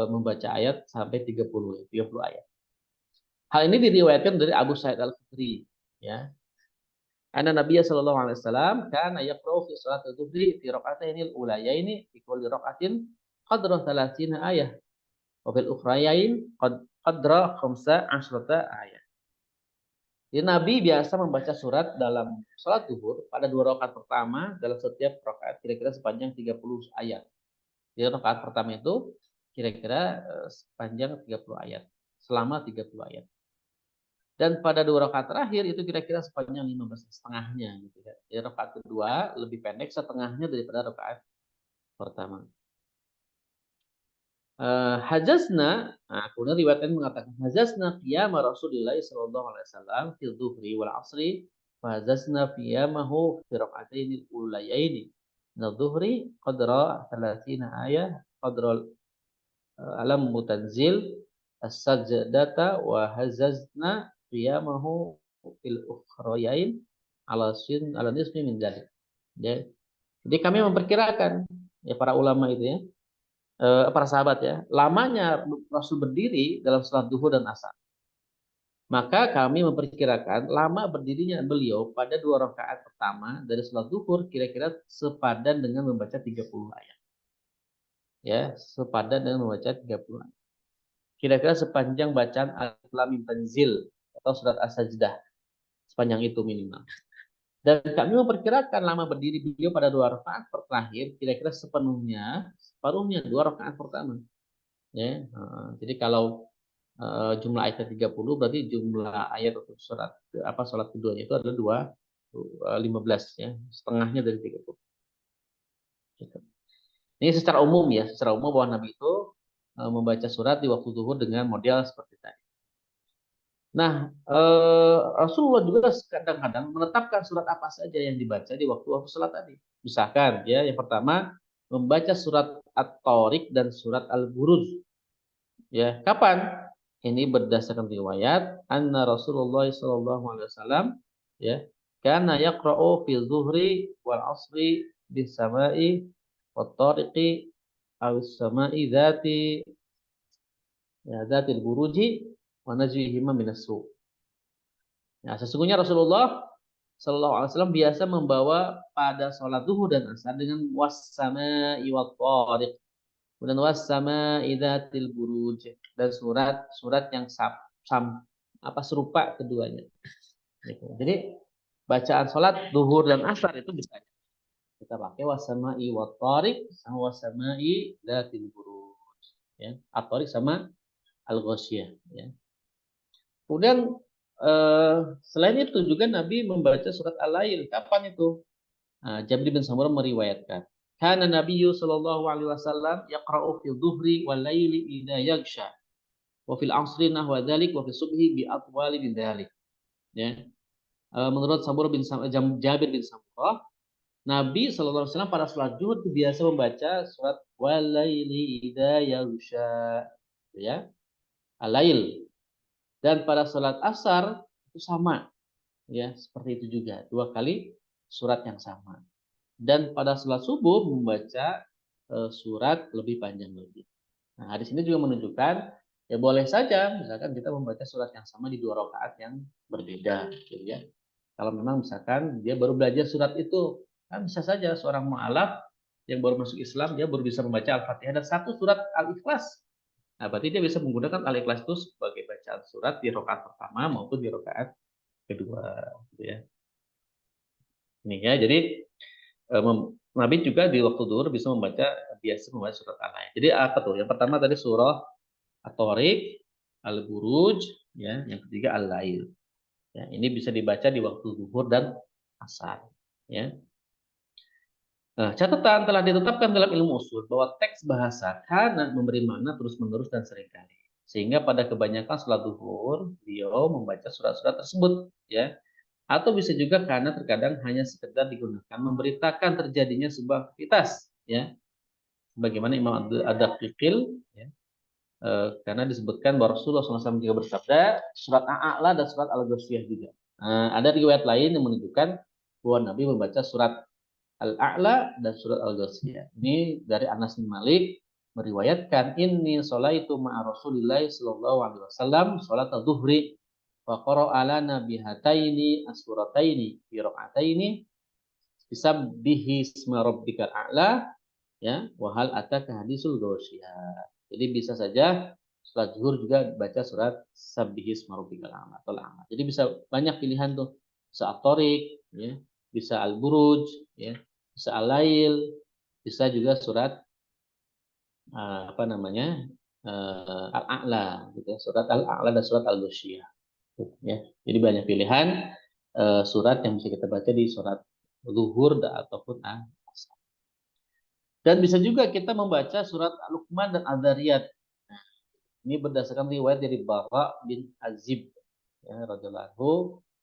membaca ayat sampai 30 ayat. Hal ini diriwayatkan dari Abu Sa'id Al-Khudri ya. Anna Nabiya sallallahu alaihi wasallam kana yaqra'u fi salatil dhuhri fi rak'ataini al-ulayaini fi kulli rak'atin qadra 30 ayah wa fil ukhrayain qadra 15 ayat. Jadi Nabi biasa membaca surat dalam salat zuhur pada dua rakaat pertama dalam setiap rakaat kira-kira sepanjang 30 ayat. Jadi rakaat pertama itu kira-kira sepanjang 30 ayat, selama 30 ayat. Dan pada dua rakaat terakhir itu kira-kira sepanjang 15 setengahnya gitu ya. Jadi rakaat kedua lebih pendek setengahnya daripada rakaat pertama. Hajazna, nah, kemudian riwayat ini mengatakan hajazna qiyama Rasulillah sallallahu alaihi wasallam fil dhuhri wal asri fa hajazna qiyamahu fi rak'ataini ulayaini. Nadhuhri qadra 30 ayah qadra alam mutanzil as-sajdata wa hazazna qiyamahu fil ukhrayain ala nisfi min dzalik. Ya. Jadi kami memperkirakan ya para ulama itu ya, para sahabat ya, lamanya Rasul berdiri dalam salat duhur dan asar. Maka kami memperkirakan lama berdirinya beliau pada dua rakaat pertama dari salat duhur kira-kira sepadan dengan membaca 30 ayat. Ya, sepadan dengan membaca 30 ayat. Kira-kira sepanjang bacaan Alif Lam Mim Tanzil atau surat As-Sajdah. Sepanjang itu minimal. Dan kami memperkirakan lama berdiri beliau pada dua rakaat terakhir kira-kira separuhnya dua rakaat pertama. Ya, jadi kalau jumlah ayatnya 30 berarti jumlah ayat untuk salat keduanya itu adalah 15 ya, setengahnya dari 30. Gitu. Ini secara umum ya, secara umum bahwa Nabi itu membaca surat di waktu zuhur dengan model seperti tadi. Nah, Rasulullah juga kadang-kadang menetapkan surat apa saja yang dibaca di waktu-waktu salat tadi. Misalkan ya, yang pertama membaca surat At-Tariq dan surat Al-Buruj. Ya, kapan? Ini berdasarkan riwayat anna Rasulullah sallallahu alaihi wasallam ya, kana yaqra'u fi zuhri wal asri bis sama'i wat tariqi aw sama'i dzati ya dzatil buruji wa najihima minas su. Ya, sesungguhnya Rasulullah sallallahu alaihi wasallam biasa membawa pada sholat zuhur dan asar dengan was-sama'i wat tariq. Kemudian was-sama idzatil buruj dan surat-surat yang serupa keduanya. Gitu. Jadi bacaan sholat duhur dan asar itu bisa kita pakai was-sama'i wat tariq sama was-sama'i idzatil buruj. Ya, at-tariq sama al-ghasyiyah. Ya. Kemudian selain itu juga Nabi membaca surat Al-Lail. Kapan itu? Nah, Jabir bin Samurah meriwayatkan. Kana Nabiyyu sallallahu alaihi wasallam yaqra'u fi dhuhri wal laili idza yaghsha wa fil asri nahwa dzalik wa fi subhi bi atwali min dzalik. Ya. Menurut Jabir bin Samurah, Nabi sallallahu alaihi wasallam pada salat zuhur itu biasa membaca surat wal laili idza yaghsha. Ya. Al-lail. Dan pada salat asar itu sama, ya, seperti itu juga. Dua kali surat yang sama. Dan pada sholat subuh membaca surat lebih panjang lagi. Nah, hadis ini juga menunjukkan ya boleh saja misalkan kita membaca surat yang sama di 2 rakaat yang berbeda, gitu ya. Kalau memang misalkan dia baru belajar surat itu, kan bisa saja seorang mu'alaf yang baru masuk Islam dia baru bisa membaca Al-Fatihah dan satu surat Al-Ikhlas. Nah, berarti dia bisa menggunakan Al-Ikhlas itu sebagai bacaan surat di rakaat pertama maupun di rakaat kedua, gitu ya. Ini ya, jadi Nabi juga di waktu zuhur biasa membaca surat Al-Lail. Jadi apa tuh? Yang pertama tadi surah At-Tariq, Al-Buruj, ya, yang ketiga Al-Lail. Ya, ini bisa dibaca di waktu zuhur dan asar, ya. Nah, catatan telah ditetapkan dalam ilmu usul bahwa teks bahasa karena memberi makna terus-menerus dan seringkali. Sehingga pada kebanyakan sholat zuhur, beliau membaca surat-surat tersebut, ya. Atau bisa juga karena terkadang hanya sekedar digunakan memberitakan terjadinya sebuah aktivitas, ya. Bagaimana Imam Ad-Daqiqil, ya, karena disebutkan bahwa Rasulullah SAW juga bersabda surat Al-A'la dan surat Al-Ghasyiyah juga. Ada riwayat lain yang menunjukkan bahwa Nabi membaca surat Al-A'la dan surat Al-Ghasyiyah. Ini dari Anas bin Malik meriwayatkan inni sholaitu ma'a Rasulillah sallallahu alaihi wasallam salat adz-dzuhri wa qara'a lana bihataini as-surataini fi rak'ataini bisabbihi isma rabbikal a'la, ya, wahal ataka hadisul ghasyiyah. Jadi bisa saja sholat zuhur juga baca surat sabbihis marubikal a'la atau a'la. Jadi bisa banyak pilihan tuh. Bisa at-tariq, ya, bisa al-buruj, ya, bisa al-lail, bisa juga surat apa namanya? Al-a'la gitu ya. Surat al-a'la dan surat al-ghasyiyah, ya. Jadi banyak pilihan surat yang bisa kita baca di surat zuhur ataupun asar. Dan bisa juga kita membaca surat Luqman dan Al-Dzariyat. Ini berdasarkan riwayat dari Bara bin Azib, ya, radhiyallahu anhu,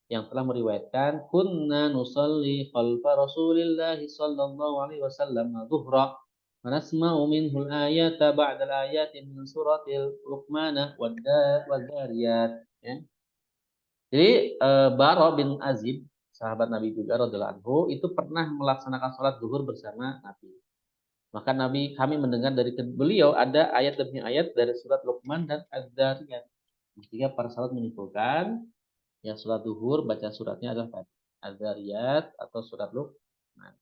yang telah meriwayatkan kunna nusalli khalfa Rasulillah sallallahu alaihi wasallam dhuhra wa nasma'u minhu al-ayata ba'da al-ayati min suratil Luqman wad Dzariyat, ya. Jadi Bara bin Azib, sahabat Nabi juga radhiyallahu anhu, itu pernah melaksanakan sholat zuhur bersama Nabi. Maka kami mendengar dari beliau ada ayat demi ayat dari surat Luqman dan Az-Zariyat. Sehingga para sahabat menyimpulkan yang surat zuhur baca suratnya adalah tadi Az-Zariyat atau surat Luqman.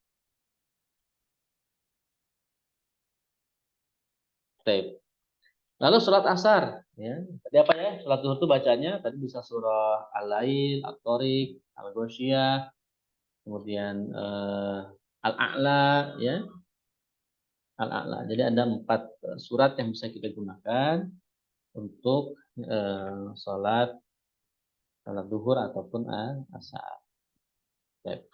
Baik. Lalu surat asar, ya. Tadi apa ya? Surat zuhur itu bacanya tadi bisa surah Al-Lail, At-Tariq, Al-Ghasyiyah, kemudian Al-A'la, ya. Al-A'la. Jadi ada 4 surat yang bisa kita gunakan untuk sholat duhur ataupun asar. Baik.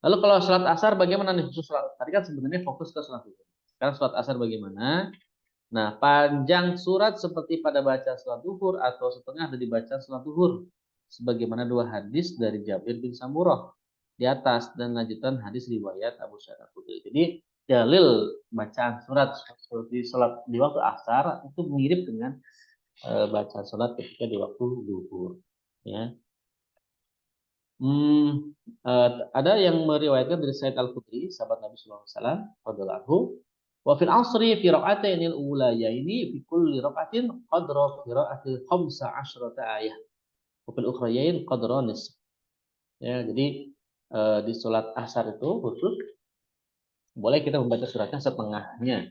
Lalu kalau sholat asar bagaimana nih? Khusus sholat. Tadi kan sebenarnya fokus ke sholat duhur. Sekarang sholat asar bagaimana? Nah, panjang surat seperti pada baca sholat duhur atau setengah dari baca sholat duhur. Sebagaimana dua hadis dari Jabir bin Samurah di atas dan lanjutan hadis riwayat Abu Sa'id Al-Khudri. Jadi dalil bacaan surat seperti sholat di waktu asar itu mirip dengan baca sholat ketika di waktu duhur. Ya. Ada yang meriwayatkan dari Said Al-Khudri, sahabat Nabi Sallallahu Alaihi Wasallam, radhiyallahu anhu, wa fil asri fi raq'atainil ulayaini fi kulli raq'atin qadra qira'atil 15 ayah. Wa fil ukhrayain qadra nisf. Ya, jadi di salat asar itu khusus boleh kita membaca suratnya setengahnya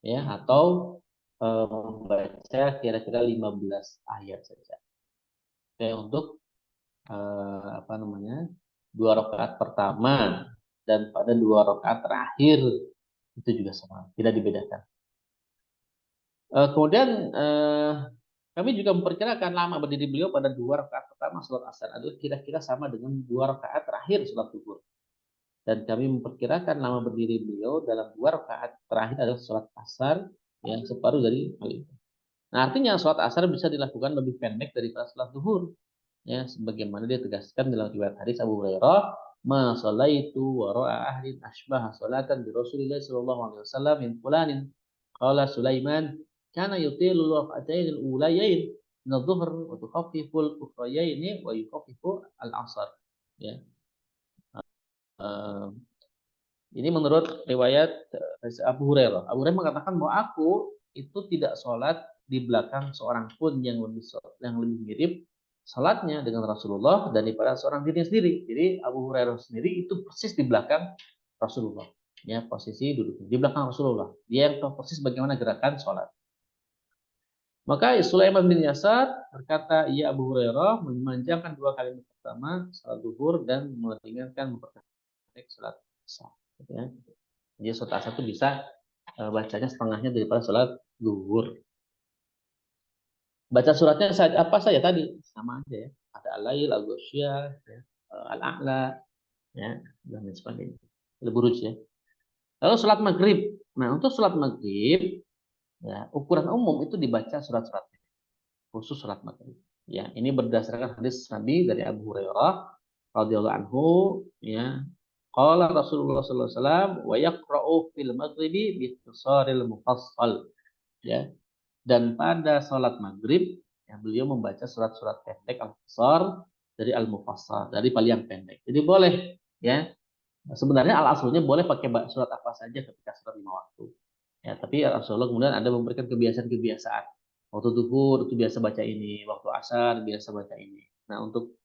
ya atau membaca kira-kira 15 ayat saja. Ya, untuk apa namanya? 2 rakaat pertama dan pada 2 rakaat terakhir itu juga sama, tidak dibedakan. Kemudian kami juga memperkirakan lama berdiri beliau pada 2 rakaat pertama sholat asar itu kira-kira sama dengan 2 rakaat terakhir sholat zuhur. Dan kami memperkirakan lama berdiri beliau dalam 2 rakaat terakhir adalah sholat asar yang separuh dari hal itu. Nah, artinya sholat asar bisa dilakukan lebih pendek daripada sholat zuhur. Ya, sebagaimana dia tegaskan dalam riwayat hadis Abu Hurairah, ma sallaitu wara'a ahlin asbah salatan bi Rasulillah sallallahu alaihi wasallam min fulanin qala Sulaiman kana yutilu raq'atayn al-ulayain min adh-dhuhr wa tukhaffifu al-ukhrayain wa yukhaffifu al-'asr. Ya. Ini menurut riwayat Abu Hurairah. Abu Hurairah mengatakan bahwa aku itu tidak sholat di belakang seorang pun yang lebih mirip salatnya dengan Rasulullah daripada seorang diri sendiri. Jadi Abu Hurairah sendiri itu persis di belakang Rasulullah. Ya, posisi duduknya di belakang Rasulullah. Dia yang tahu persis bagaimana gerakan sholat. Maka Sulaiman bin Yasar berkata, "Ya Abu Hurairah memanjangkan 2 kalimat pertama salat zuhur dan meringankan memperpendek salat isya." Ya. Jadi sholat asar itu bisa bacanya setengahnya daripada sholat zuhur. Baca suratnya apa saja tadi sama aja ya. Ada al-lail, al-ghasyiyah, ya, al-a'la, ya, dan lain sebagainya. Al-buruj ya. Lalu sholat maghrib. Nah, untuk sholat maghrib, ya, ukuran umum itu dibaca surat-suratnya. Khusus sholat maghrib. Ya, ini berdasarkan hadis Nabi dari Abu Hurairah radhiyallahu anhu, ya. Qala Rasulullah sallallahu alaihi wasallam wa yaqra'u fil maghribi bi ikhtisaril mufassal. Ya. Dan pada sholat maghrib, ya, beliau membaca surat-surat pendek al-qasar dari al-mufassal, dari paling yang pendek. Jadi boleh, ya. Sebenarnya al-aslnya boleh pakai surat apa saja ketika sholat 5 waktu. Ya, tapi Rasulullah kemudian ada memberikan kebiasaan-kebiasaan. Waktu zuhur itu biasa baca ini, waktu asar biasa baca ini. Nah, untuk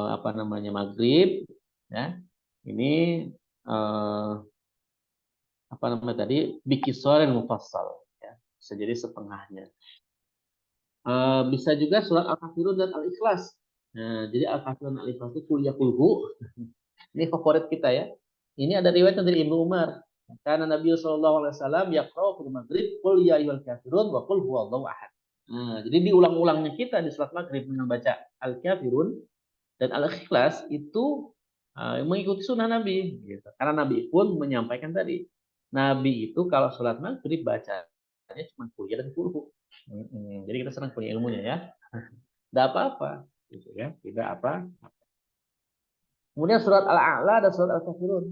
apa namanya maghrib, ya, ini apa namanya tadi bikisor yang mufassal, ya, bisa jadi setengahnya. Bisa juga surat Al-Kafirun dan Al-Ikhlas. Nah, jadi Al-Kafirun dan Al-Ikhlas itu kuliah kulhu. Ini favorit kita ya. Ini ada riwayat dari Ibnu Umar. Karena Nabi Shallallahu Alaihi Wasallam yaqra'u fil maghrib qul ya ayyuhal kafirun wa qul huwallahu ahad. Nah, jadi diulang-ulangnya kita di salat maghrib membaca Al-Kafirun dan Al-Ikhlas itu mengikuti sunnah Nabi. Gitu. Karena Nabi pun menyampaikan tadi. Nabi itu kalau sholat maghrib bacanya cuma kuliah dan kulhu. Jadi kita senang punya ilmunya ya. Tidak apa-apa, gitu ya. Tidak apa. Kemudian surat Al-A'la dan surat Al-Kafirun.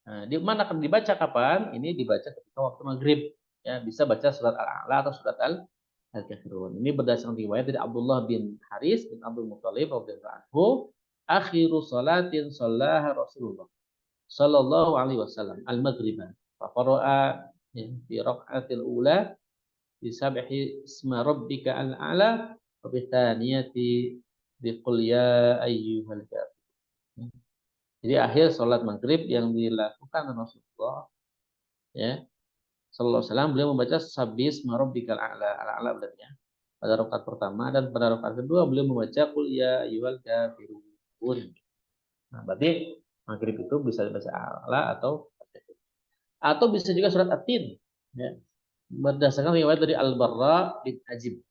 Nah, di mana akan dibaca kapan? Ini dibaca ketika waktu maghrib. Ya, bisa baca surat Al-A'la atau surat Al-Kafirun. Ini berdasarkan riwayat dari Abdullah bin Haris bin Abdul Muttalib radhiyallahu anhu, akhiru salatin shallaha Rasulullah sallallahu alaihi wasallam al-maghriban. Fa qara'a fi raq'atil ula bi sabhi isma rabbika al-a'la wa bi thaniyati bi qul ya ayyuhal kafirun. Jadi akhir sholat maghrib yang dilakukan Rasulullah, ya, sallallahu alaihi wasallam, beliau membaca sabis marabbikal a'la, al-a'la berarti pada rakaat pertama, dan pada rakaat kedua beliau membaca qul ya ayyuhal kafirun. Nah, berarti maghrib itu bisa dibaca a'la atau bisa juga surat At-Tin, ya. Berdasarkan riwayat dari Al-Barra bin Azib.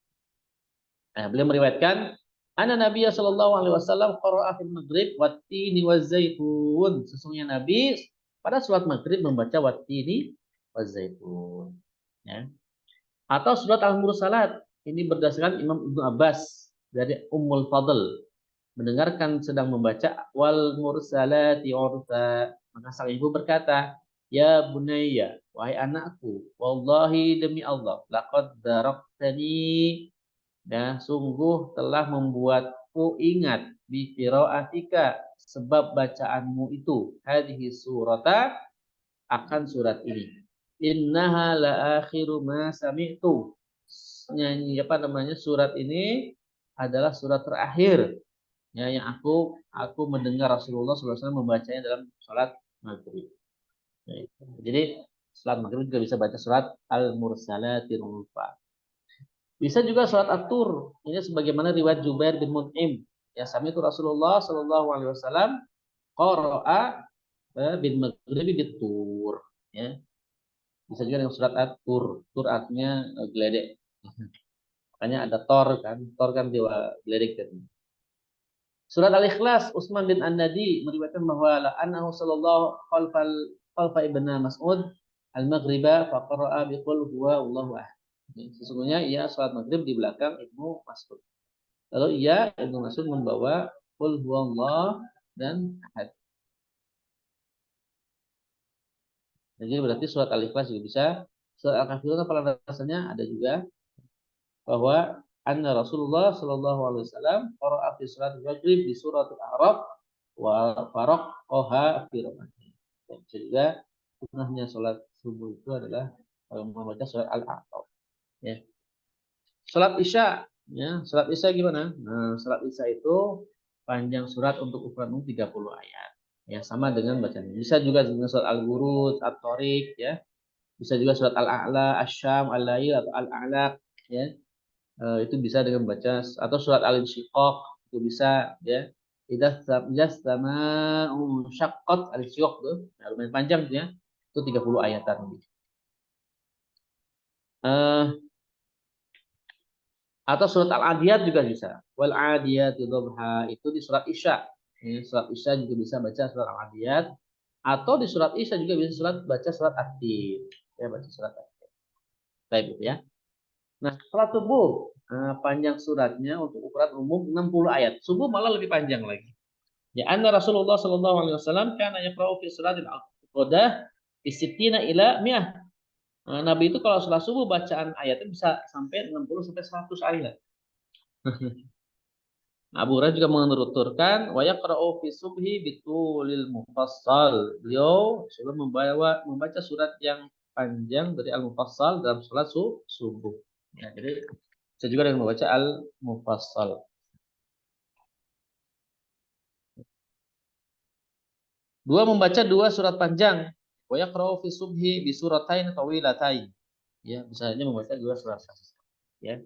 Nah, beliau meriwayatkan Anna Nabiya sallallahu alaihi wasallam qara'a fil maghrib wattini wazaitun. Sesungguhnya Nabi pada salat maghrib membaca wattini wazaitun. Ya. Atau surat Al-Mursalat. Ini berdasarkan Imam Ibnu Abbas dari Ummul Fadl. Mendengarkan sedang membaca wal mursalati urfa. Maka sang ibu berkata, ya bunayya, wahai anakku, wallahi demi Allah, laqad daraktani, dan sungguh telah membuatku ingat bi qiraatika, sebab bacaanmu itu hadhihi surata, akan surat ini. Innaha la akhiru ma sami'tu. Nyanyi apa namanya, surat ini adalah surat terakhir ya yang aku mendengar Rasulullah SAW membacanya dalam sholat maghrib. Jadi sholat maghrib juga bisa baca surat Al-Mursalatir Urfa. Bisa juga surat At-Tur. Ini sebagaimana riwayat Jubair bin Mut'im. Ya, sami itu Rasulullah Shallallahu Alaihi Wasallam qara'a bin maghribi bitur. Ya, bisa juga dengan surat At-Tur. Tur artinya geledek. Makanya ada Tor kan. Tor kan dewa geledek kan. Surat Al-Ikhlas, Utsman bin An-Nadi meriwayatkan bahwa la annahu sallallahu khalfa ibnu Mas'ud al-maghriba fa qara'a bi qul huwa Allahu ahad. Sesungguhnya ia salat maghrib di belakang Ibnu Mas'ud. Lalu Ibnu Mas'ud membawa qul huwallah dan ahad. Jadi berarti surat Al-Ikhlas juga bisa. Surat Al-Kafirun pada dasarnya ada juga bahwa anna Rasulullah sallallahu alaihi wasallam qara'a fi surat maghrib di surat Al-A'raf wa faraqaha fi rakaatayn. Bisa juga sunnahnya salat subuh itu adalah membaca surat Al-A'raf. Ya. Salat Isya, ya, salat Isya gimana? Nah, salat Isya itu panjang surat untuk ukuran umum 30 ayat. Ya, sama dengan bacaan. Bisa juga dengan surat Al-Buruj, At-Tariq, ya. Bisa juga surat Al-A'la, Asy-Syam, Al-Lail atau Al-A'laq, ya. Itu bisa dengan baca atau surat Al-Insyiqaq itu bisa, ya. Idza sama'u syaqqat, Al-Insyiqaq tuh, nah, lumayan panjang ya. Itu 30 ayatan. Atau surat Al-Adiyat juga bisa. Wal Adiyati dhabha, itu di surat Isya. Ya, surat Isya juga bisa baca surat Al-Adiyat, atau di surat Isya juga bisa baca surat At-Tin. Ya, baca surat At-Tin. Baik gitu ya. Nah, salat subuh panjang suratnya untuk ukuran umum 60 ayat. Subuh malah lebih panjang lagi. Ya, anna Rasulullah sallallahu alaihi wasallam kana yaqra'u fi salatil qadha bi sittina ila 100. Nabi itu kalau sholat subuh bacaan ayatnya bisa sampai 60 sampai 100 ayat. Abu Hurairah juga menuturkan wa yaqra'u fi subhi bitulil mufassal. Beliau sebelum membaca surat yang panjang dari Al-Mufassal dalam sholat subuh. Ya, jadi saya juga dengan membaca Al-Mufassal. Dua, membaca dua surat panjang. Wa yaqra'u fi subhi bi suratain tawilatain. Ya, misalnya membaca dua surat. Ya.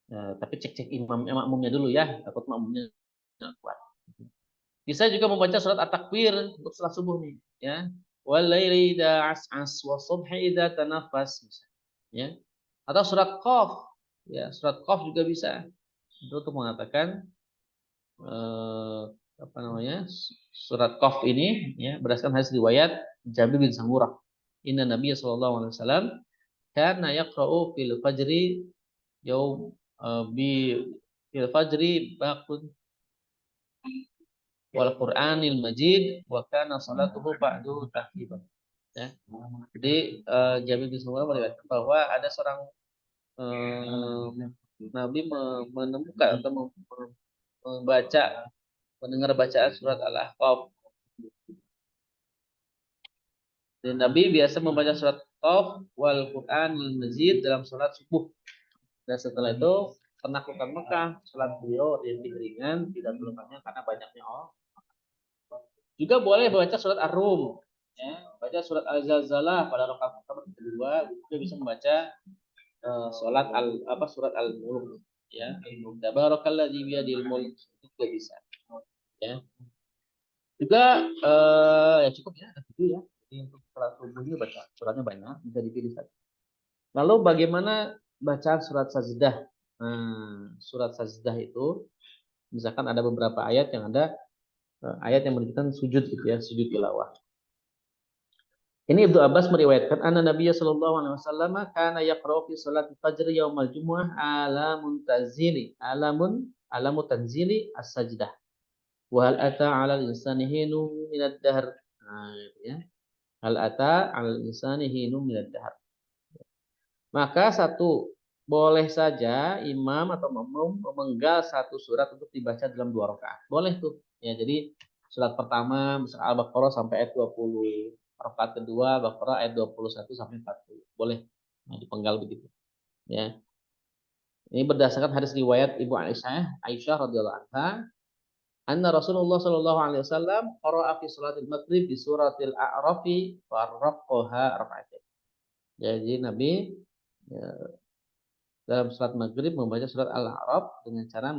Tapi cek makmumnya dulu ya, takut makmumnya nggak kuat. Bisa juga membaca surat At-Takwir untuk salat subuh nih, ya. Walaili idza as'as wa subhi idza tanaffas, ya. Atau surat Qaf, ya, surat Qaf juga bisa. Itu untuk mengatakan apa namanya? Surat Qaf ini ya berdasarkan hadis riwayat Jabir bin Samurah. Inna Nabiy sallallahu alaihi wasallam kana yaqra'u fil fajri yaum bi fil fajri baqun wal Qur'anil Majid wa kana salatuhu ba'du tahqiban. Ya. Jadi Jabir bin Samurah meriwayatkan bahwa ada seorang Nabi menemukan atau membaca mendengar bacaan surat Al-Ahqaf. Dan Nabi biasa membaca surat Qaf wal Qur'anil Majid dalam salat subuh. Dan setelah itu penaklukan Mekah, salat beliau lebih ringan, tidak terlalu panjang karena banyaknya orang. Juga boleh baca surat Ar-Rum, ya, baca surat Al-Zalzalah pada rakaat pertama dan kedua, juga bisa membaca surat Al-Mulk, ya, Tabarakalladzi biyadil mulk, itu juga bisa, ya. Juga ya cukup ya, itu ya. Jadi untuk surat subuh ini baca suratnya banyak, bisa dipilih satu. Lalu bagaimana bacaan surat Sajdah? surat sajdah itu, misalkan ada beberapa ayat yang ada ayat yang menunjukkan sujud gitu ya, sujud tilawah. Ini Ibnu Abbas meriwayatkan anna Nabiya sallallahu alaihi wasallam kana yaqra'u fi salati fajr yaumal jumu'ah alamun tanzili as-sajdah. Wa hal ata 'alal insani hinu minad dahr. Nah, gitu ya. Hal ata 'alal insani hinu minad dahr. Maka satu, boleh saja imam atau makmum memenggal satu surat untuk dibaca dalam 2 rakaat. Boleh tuh. Ya, jadi surat pertama misal Al-Baqarah sampai ayat 20. Rakaat kedua Baqarah ayat 21 sampai 40. Boleh. Nah, dipenggal begitu. Ya. Ini berdasarkan hadis riwayat Ibu Aisyah radhiyallahu anha, anna Rasulullah sallallahu alaihi wasallam qara'a fi salatil maghrib di suratil A'rafi farraqaha raka'atain. Jadi Nabi ya, dalam surat maghrib membaca surat Al-A'raf dengan cara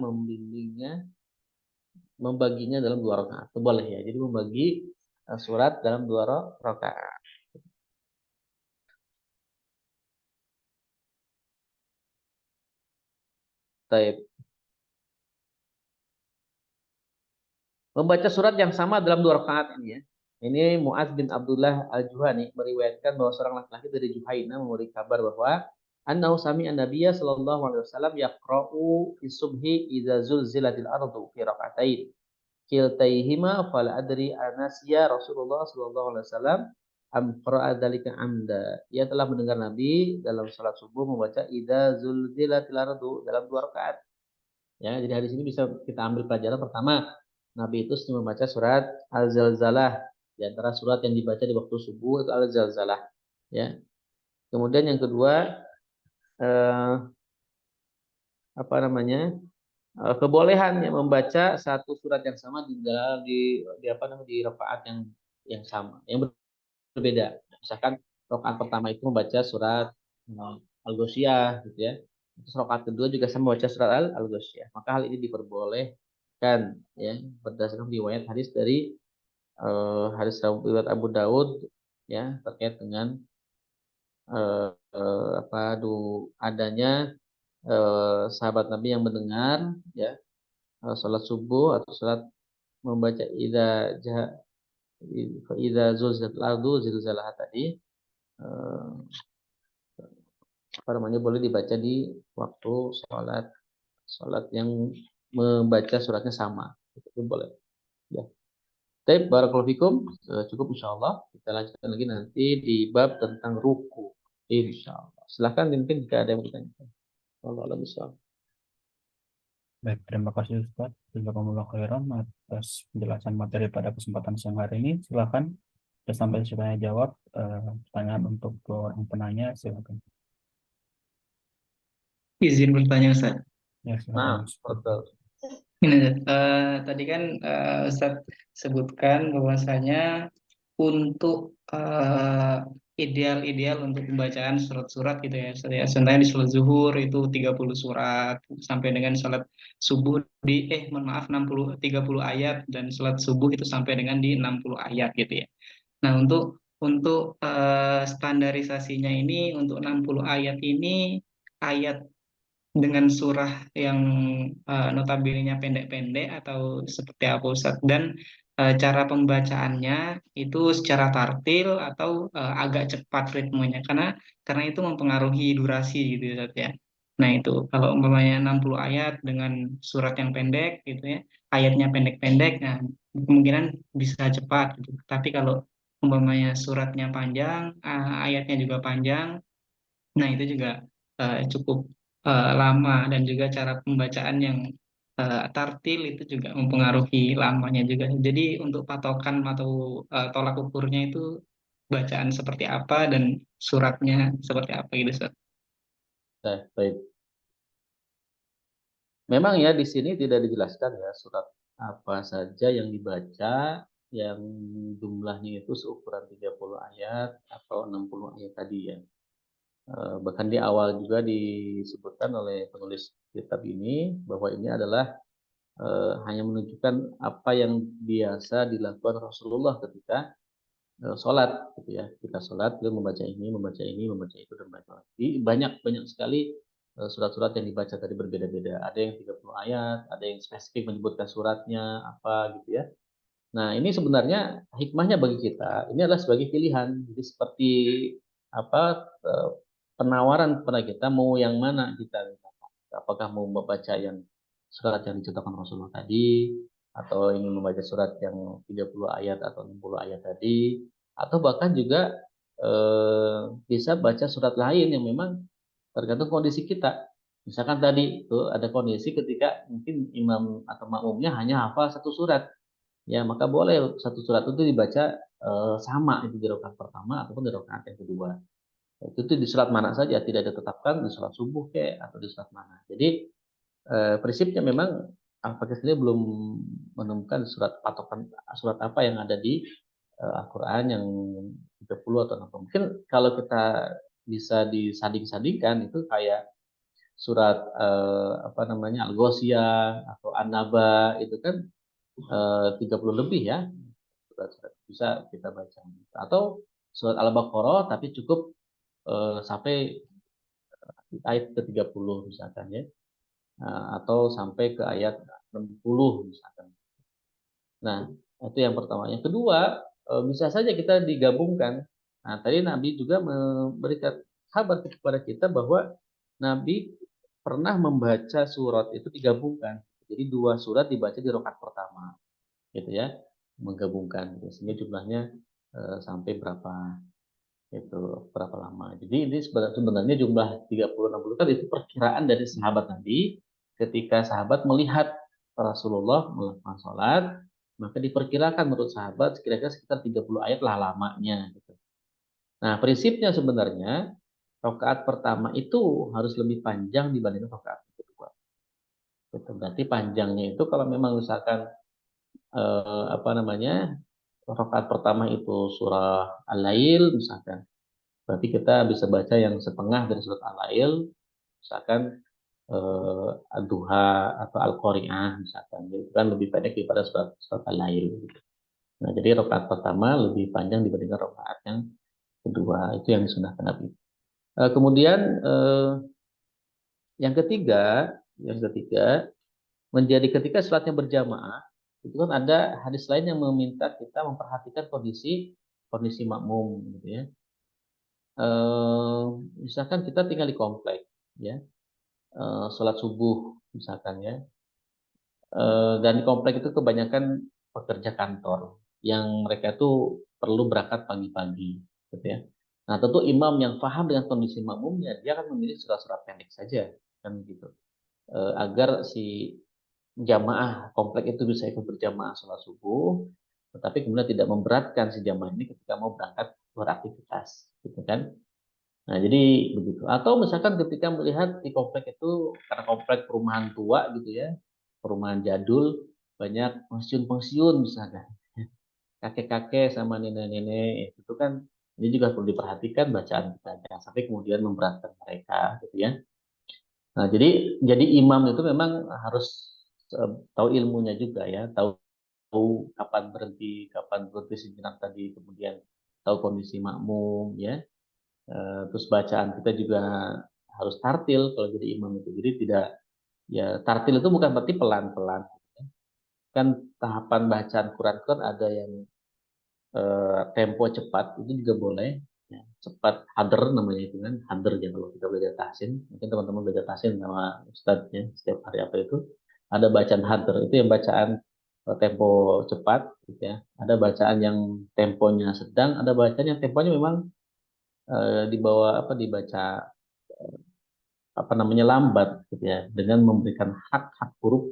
membaginya dalam 2 rakaat. Itu boleh ya. Jadi membagi surat dalam 2 rakaat. Taib. Membaca surat yang sama dalam 2 rakaat ini ya. Ini Mu'adz bin Abdullah Al-Juhani meriwayatkan bahwa seorang laki-laki dari Juhaina memberi kabar bahwa annahu sami'a nabiyya sallallahu alaihi wasallam yaqra'u fi subhi idza zulzilatil ardu fi raka'atain. Kiltaihima fala adri anasiya Rasulullah sallallahu alaihi wasallam am qara'a dzalika amda. Ia telah mendengar Nabi dalam salat subuh membaca idza zulzilatil ardu dalam 2 rakaat. Ya, jadi hadis ini bisa kita ambil pelajaran pertama, Nabi itu sering membaca surat Al-Zalzalah. Di antara surat yang dibaca di waktu subuh itu Al-Zalzalah. Ya. Kemudian yang kedua, eh, apa namanya? Kebolehan ya, membaca satu surat yang sama di dalam di apa namanya di rakaat yang sama, yang berbeda. Misalkan rakaat pertama itu membaca surat Al-Ghasyiyah gitu ya. Terus rakaat kedua juga sama membaca surat Al-Ghasyiyah. Maka hal ini diperbolehkan ya berdasarkan riwayat hadis dari hadis riwayat Abu Daud ya terkait dengan adanya sahabat Nabi yang mendengar ya salat subuh atau salat membaca idza zulzilatil ardu zilzalaha tadi eh, apa namanya boleh dibaca di waktu sholat yang membaca suratnya sama itu boleh ya. Baik, barakallahu fikum. Cukup insyaallah. Kita lanjutkan lagi nanti di bab tentang ruku. Insyaallah. Silahkan mungkin jika ada yang bertanya. Allah alam bisa. Baik, terima kasih Ustaz. Jazakumullah khairan atas penjelasan materi pada kesempatan siang hari ini. Silakan. Sudah sampai saya jawab pertanyaan untuk dua orang penanya. Silakan. Izin bertanya Ustaz. Ya, Nah, silakan. betul. Ini, tadi kan Ustaz sebutkan bahwasanya untuk ideal-ideal untuk pembacaan surat-surat gitu ya. Ustaz, ya. Contohnya di sholat zuhur itu 30 surat sampai dengan sholat subuh mohon maaf 30 ayat dan sholat subuh itu sampai dengan di 60 ayat gitu ya. Nah, untuk standarisasinya ini untuk 60 ayat ini ayat dengan surah yang notabene-nya pendek-pendek atau seperti apa Ustaz? Dan cara pembacaannya itu secara tartil atau agak cepat ritmenya karena itu mempengaruhi durasi gitu ya Ustaz ya. Nah, itu kalau umpamanya 60 ayat dengan surat yang pendek gitu ya, ayatnya pendek-pendek, nah kemungkinan bisa cepat gitu. Tapi kalau umpamanya suratnya panjang, ayatnya juga panjang, nah itu juga cukup lama dan juga cara pembacaan yang tartil itu juga mempengaruhi lamanya juga. Jadi untuk patokan atau tolak ukurnya itu bacaan seperti apa dan suratnya seperti apa gitu Ustaz. Baik. Memang ya di sini tidak dijelaskan ya surat apa saja yang dibaca yang jumlahnya itu seukuran 30 ayat atau 60 ayat tadi ya. Bahkan di awal juga disebutkan oleh penulis kitab ini bahwa ini adalah hanya menunjukkan apa yang biasa dilakukan Rasulullah ketika sholat gitu ya. Kita sholat beliau membaca ini membaca itu dan banyak banyak sekali surat-surat yang dibaca tadi berbeda-beda. Ada yang 30 ayat, ada yang spesifik menyebutkan suratnya apa gitu ya. Nah, ini sebenarnya hikmahnya bagi kita, ini adalah sebagai pilihan. Jadi seperti apa penawaran kepada kita mau yang mana kita. Apakah mau membaca yang surat yang dicontohkan Rasulullah tadi, atau ingin membaca surat yang 30 ayat atau 60 ayat tadi, atau bahkan juga bisa baca surat lain yang memang tergantung kondisi kita. Misalkan tadi itu ada kondisi ketika mungkin imam atau makmumnya hanya hafal satu surat, ya maka boleh satu surat itu dibaca sama itu di rakaat pertama ataupun di rakaat yang kedua. Itu di surat mana saja, tidak ditetapkan di surat subuh kayak atau di surat mana. Jadi prinsipnya memang Al-Fakih sendiri belum menemukan surat patokan surat apa yang ada di Al-Quran yang 30 atau 60. Mungkin kalau kita bisa disanding-sandingkan itu kayak surat apa namanya Al-Ghasyiyah atau An-Naba itu kan 30 lebih ya surat-surat bisa kita baca. Atau surat Al-Baqarah tapi cukup sampai ayat ke-30 misalkan ya. Atau sampai ke ayat 60 misalkan. Nah, itu yang pertama. Yang kedua, bisa saja kita digabungkan. Nah, tadi Nabi juga memberikan kabar kepada kita bahwa Nabi pernah membaca surat itu digabungkan. Jadi dua surat dibaca di rakaat pertama, gitu ya, menggabungkan. Sehingga jumlahnya sampai berapa lama. Jadi ini sebenarnya jumlah 30-60 kan itu perkiraan dari sahabat Nabi ketika sahabat melihat Rasulullah melakukan sholat, maka diperkirakan menurut sahabat kira-kira sekitar 30 ayat lah lamanya. Gitu. Nah, prinsipnya sebenarnya rakaat pertama itu harus lebih panjang dibandingkan rakaat kedua. Gitu. Berarti panjangnya itu kalau memang misalkan apa namanya rakaat pertama itu surah Al-Lail misalkan, berarti kita bisa baca yang setengah dari surat Al-Lail, misalkan Ad-Duha atau Al-Qari'ah misalkan. Jadi itu kan lebih pendek daripada surat Al-Lail. Nah, jadi rakaat pertama lebih panjang dibandingkan rakaat yang kedua. Itu yang disunahkan Nabi. Kemudian yang ketiga menjadi ketika sholatnya berjamaah, itu kan ada hadis lain yang meminta kita memperhatikan kondisi makmum, gitu ya. Misalkan kita tinggal di komplek, ya, sholat subuh misalkan ya, dan di komplek itu kebanyakan pekerja kantor yang mereka tuh perlu berangkat pagi-pagi, gitu ya. Nah, tentu imam yang paham dengan kondisi makmumnya, dia akan memilih surat-surat pendek saja, kan gitu, agar si jamaah komplek itu bisa ikut berjamaah sholat subuh, tetapi kemudian tidak memberatkan si jamaah ini ketika mau berangkat beraktivitas, gitu kan. Nah, jadi begitu. Atau misalkan ketika melihat di komplek itu, karena komplek perumahan tua gitu ya, perumahan jadul, banyak pensiun-pensiun misalkan. Kakek-kakek sama nenek-nenek, itu kan ini juga perlu diperhatikan bacaan kita. Jangan sampai kemudian memberatkan mereka gitu ya. Nah, jadi imam itu memang harus tahu ilmunya juga ya, tahu kapan berhenti sejenak tadi, kemudian tahu kondisi makmum ya. Terus bacaan kita juga harus tartil kalau jadi imam itu. Jadi tidak ya tartil itu bukan berarti pelan-pelan. Kan tahapan bacaan Quran kan ada yang tempo cepat itu juga boleh. Ya, cepat hadr namanya itu kan hadr ya kalau kita belajar tahsin. Mungkin teman-teman belajar tahsin sama ustadznya setiap hari apa itu. Ada bacaan hadr itu yang bacaan tempo cepat gitu ya. Ada bacaan yang temponya sedang, ada bacaan yang temponya memang dibaca apa namanya lambat gitu ya, dengan memberikan hak-hak huruf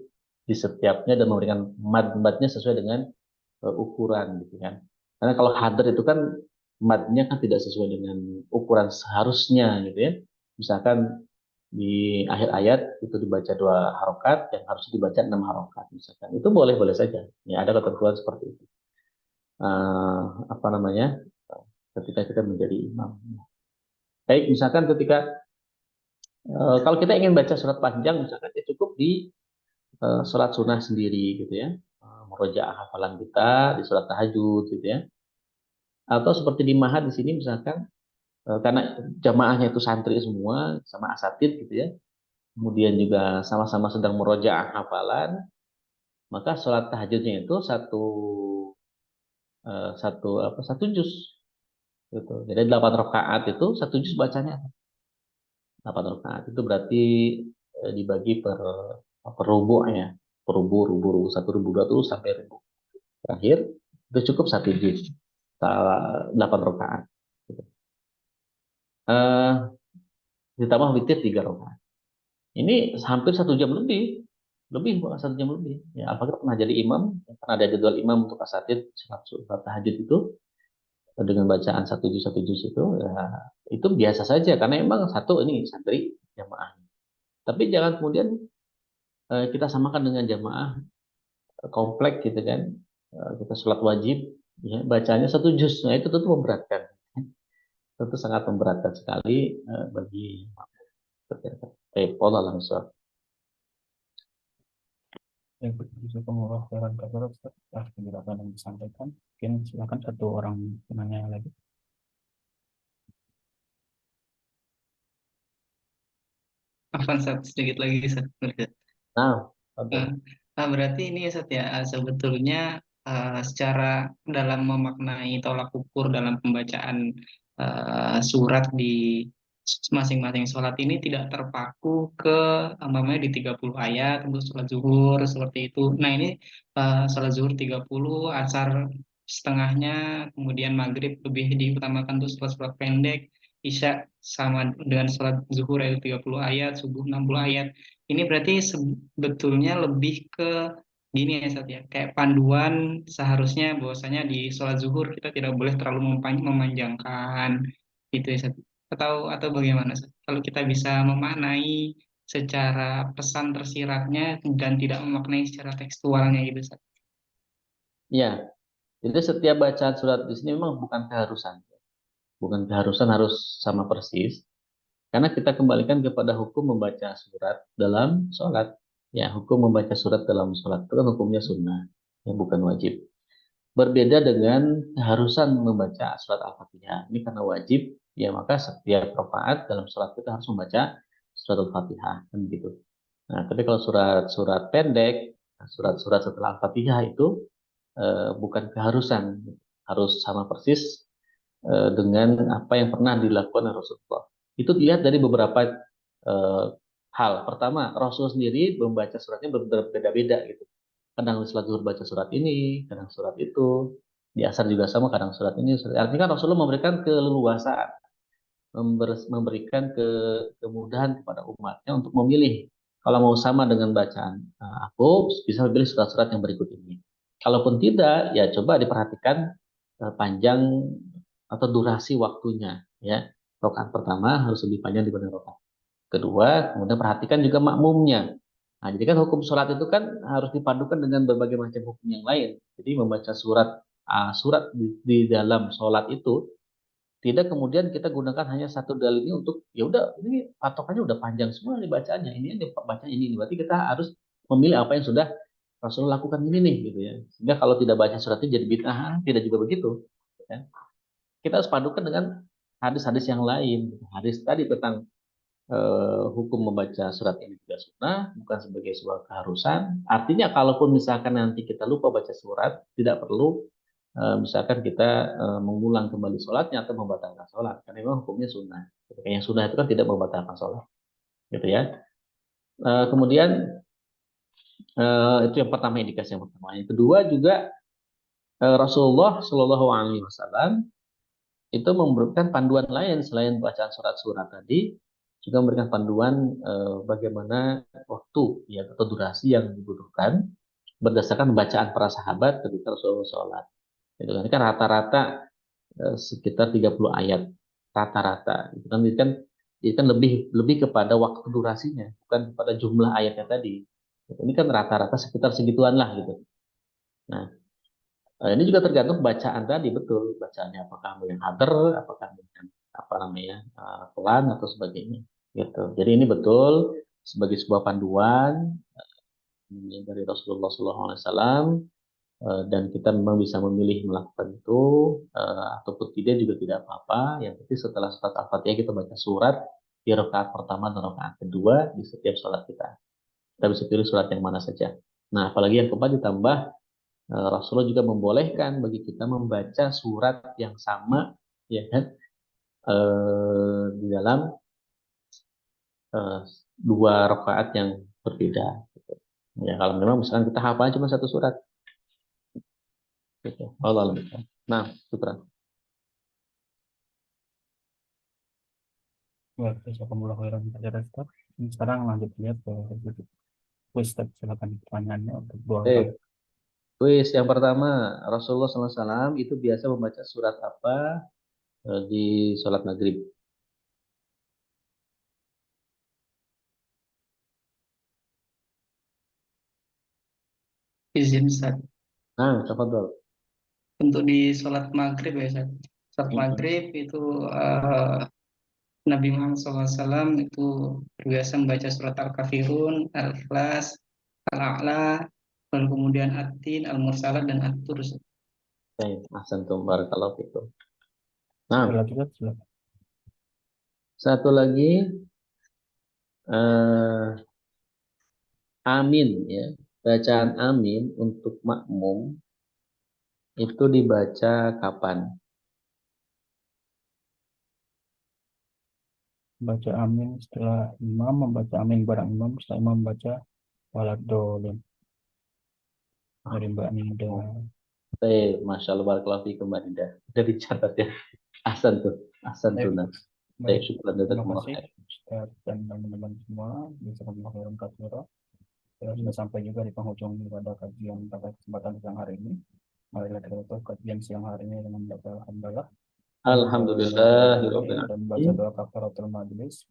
di setiapnya dan memberikan mad-madnya sesuai dengan ukuran gitu kan. Karena kalau hadr itu kan madnya kan tidak sesuai dengan ukuran seharusnya gitu ya. Misalkan di akhir ayat itu dibaca 2 harokat yang harus dibaca 6 harokat misalkan. Itu boleh-boleh saja. Ya ada ketentuan seperti itu. Apa namanya? Ketika kita menjadi imam. Baik, misalkan ketika kalau kita ingin baca surat panjang, misalkan ya cukup di surat sunnah sendiri gitu ya, murojaah hafalan kita di surat tahajud gitu ya, atau seperti di Mahat di sini misalkan karena jamaahnya itu santri semua sama asatid gitu ya, kemudian juga sama-sama sedang murojaah hafalan, maka sholat tahajudnya itu satu juz gitu. Jadi 8 rakaat itu satu juz bacanya. 8 rakaat itu berarti dibagi per rubu ya. Per rubu, 1 rubu 2 tuh sampai rubu terakhir itu cukup satu juz. 8 rakaat. Gitu. Ditambah witir 3 rakaat. Ini hampir 1 jam lebih 1 jam lebih. Ya, Al-Fakir pernah jadi imam, pernah ada jadwal imam untuk asatid sholat tahajud itu dengan bacaan satu juz itu, ya, itu biasa saja karena emang satu ini santri jamaah. Tapi jangan kemudian kita samakan dengan jamaah komplek gitu kan. Kita sholat wajib, ya, bacanya satu juz, nah itu tentu memberatkan. Tentu sangat memberatkan sekali bagi pola langsung. Ya, jazakumullah khairan katsiran Ustaz atas penjelasan yang disampaikan. Mungkin silakan satu orang penanya lagi. Afwan, Sat, sedikit lagi, Sat. Nah, Eh, berarti ini ya Sat ya, sebetulnya secara dalam memaknai tolak ukur dalam pembacaan surat di masing-masing sholat ini tidak terpaku ke umpamanya di 30 ayat untuk sholat zuhur seperti itu. Nah ini sholat zuhur 30, asar setengahnya, kemudian maghrib lebih diutamakan untuk sholat-sholat pendek, isya sama dengan sholat zuhur yaitu 30 ayat, subuh 60 ayat. Ini berarti sebetulnya lebih ke gini ya Sat ya, kayak panduan seharusnya bahwasanya di sholat zuhur kita tidak boleh terlalu memanjangkan gitu ya Sat. Atau bagaimana Sat? Kalau kita bisa memaknai secara pesan tersiratnya dan tidak memaknai secara tekstualnya gitu Sat. ya, jadi setiap bacaan surat di sini memang bukan keharusan. Bukan keharusan harus sama persis, karena kita kembalikan kepada hukum membaca surat dalam sholat. Ya, hukum membaca surat dalam sholat itu kan hukumnya sunnah, yang bukan wajib. Berbeda dengan keharusan membaca surat Al-Fatihah. Ini karena wajib, ya maka setiap rakaat dalam sholat kita harus membaca surat Al-Fatihah, kan gitu. Nah, tapi kalau surat-surat pendek, surat-surat setelah Al-Fatihah itu bukan keharusan, harus sama persis dengan apa yang pernah dilakukan oleh Rasulullah. Itu dilihat dari beberapa eh, hal. Pertama, Rasul sendiri membaca suratnya berbeda-beda gitu. Kadang sholat zuhur baca surat ini, kadang surat itu. Di asar juga sama, kadang surat ini. Artinya kan Rasulullah memberikan keleluasaan, memberikan kemudahan kepada umatnya untuk memilih. Kalau mau sama dengan bacaan aku, bisa memilih surat-surat yang berikut ini. Kalaupun tidak, ya coba diperhatikan panjang atau durasi waktunya. Ya, rakaat pertama harus lebih panjang dibanding rakaat kedua. Kemudian perhatikan juga makmumnya. Nah, jadi kan hukum sholat itu kan harus dipadukan dengan berbagai macam hukum yang lain. Jadi membaca surat di dalam sholat itu tidak kemudian kita gunakan hanya satu dalil ini untuk ya udah ini patokannya udah panjang semua nih bacaannya ini baca ini berarti kita harus memilih apa yang sudah Rasulullah lakukan ini nih gitu ya, sehingga kalau tidak baca surat itu jadi bid'ah, tidak juga begitu ya. Kita harus padukan dengan hadis-hadis yang lain, hadis tadi tentang hukum membaca surat ini tidak sunnah, bukan sebagai sebuah keharusan. Artinya kalaupun misalkan nanti kita lupa baca surat, tidak perlu misalkan kita mengulang kembali sholatnya atau membatalkan sholat, karena memang hukumnya sunnah. Yang sunnah itu kan tidak membatalkan sholat, gitu ya. Kemudian itu yang pertama, indikasi yang pertama. Yang kedua juga Rasulullah Shallallahu Alaihi Wasallam itu memberikan panduan lain selain bacaan surat-surat tadi, juga memberikan panduan bagaimana waktu ya atau durasi yang dibutuhkan berdasarkan bacaan para sahabat ketika Rasulullah sholat. Itu kan rata-rata sekitar 30 ayat rata-rata. Itu kan lebih lebih kepada waktu durasinya, bukan kepada jumlah ayatnya tadi. Ini kan rata-rata sekitar segituan lah gitu. Nah, ini juga tergantung bacaan tadi, betul bacaannya apakah yang hadir, apakah yang apa namanya pelan atau sebagainya gitu. Jadi ini betul sebagai sebuah panduan dari Rasulullah SAW, dan kita memang bisa memilih melakukan itu ataupun tidak juga tidak apa-apa. Yang penting setelah surat Al-Fatihah kita baca surat di rakaat pertama dan rakaat kedua di setiap sholat kita. Kita bisa pilih surat yang mana saja. Nah, apalagi yang keempat ditambah Rasulullah juga membolehkan bagi kita membaca surat yang sama, ya kan, di dalam eh, dua rakaat yang berbeda. Gitu. Ya, kalau memang misalkan kita hafal cuma satu surat, gitu. Allah alam. Nah, Putra. Ya, jazakumullah khairan kepada Ustaz. Sekarang lanjut lihat ke quiz, Ustaz. Silakan pertanyaannya untuk dua orang. Kuis yang pertama, Rasulullah SAW itu biasa membaca surat apa di sholat maghrib? Izin Ustaz. Nah, tafadhol. Untuk di sholat maghrib ya Ustaz. Sholat maghrib itu Nabi Muhammad SAW itu biasa membaca surat Al-Kafirun, Al-Ikhlas, Al-A'la, lalu kemudian At-Tin, Al-Mursalat, dan At-Tur. Baik, ahsantum barakallahu fikum. Nah, Lagi Ustaz, silakan. satu lagi amin ya. Bacaan amin untuk makmum itu dibaca kapan? Baca amin setelah imam, membaca amin bareng imam, setelah imam membaca waladolin dari Mbak Nida. Masya Allah barakallahu fikum Mbak Nida. Udah dicatat ya. Ahsan tuh. Ahsan tuh. Nah. Baik, Syukur terima kasih Ustaz dan teman-teman semua. Jazakumullah khairan katsira. Kita sudah sampai juga di penghujung pada kajian pada kesempatan siang hari ini. Marilah kita tutup kajian siang hari ini dengan baca alhamdulillah Alhamdulillah. dan baca doa kafaratul majlis.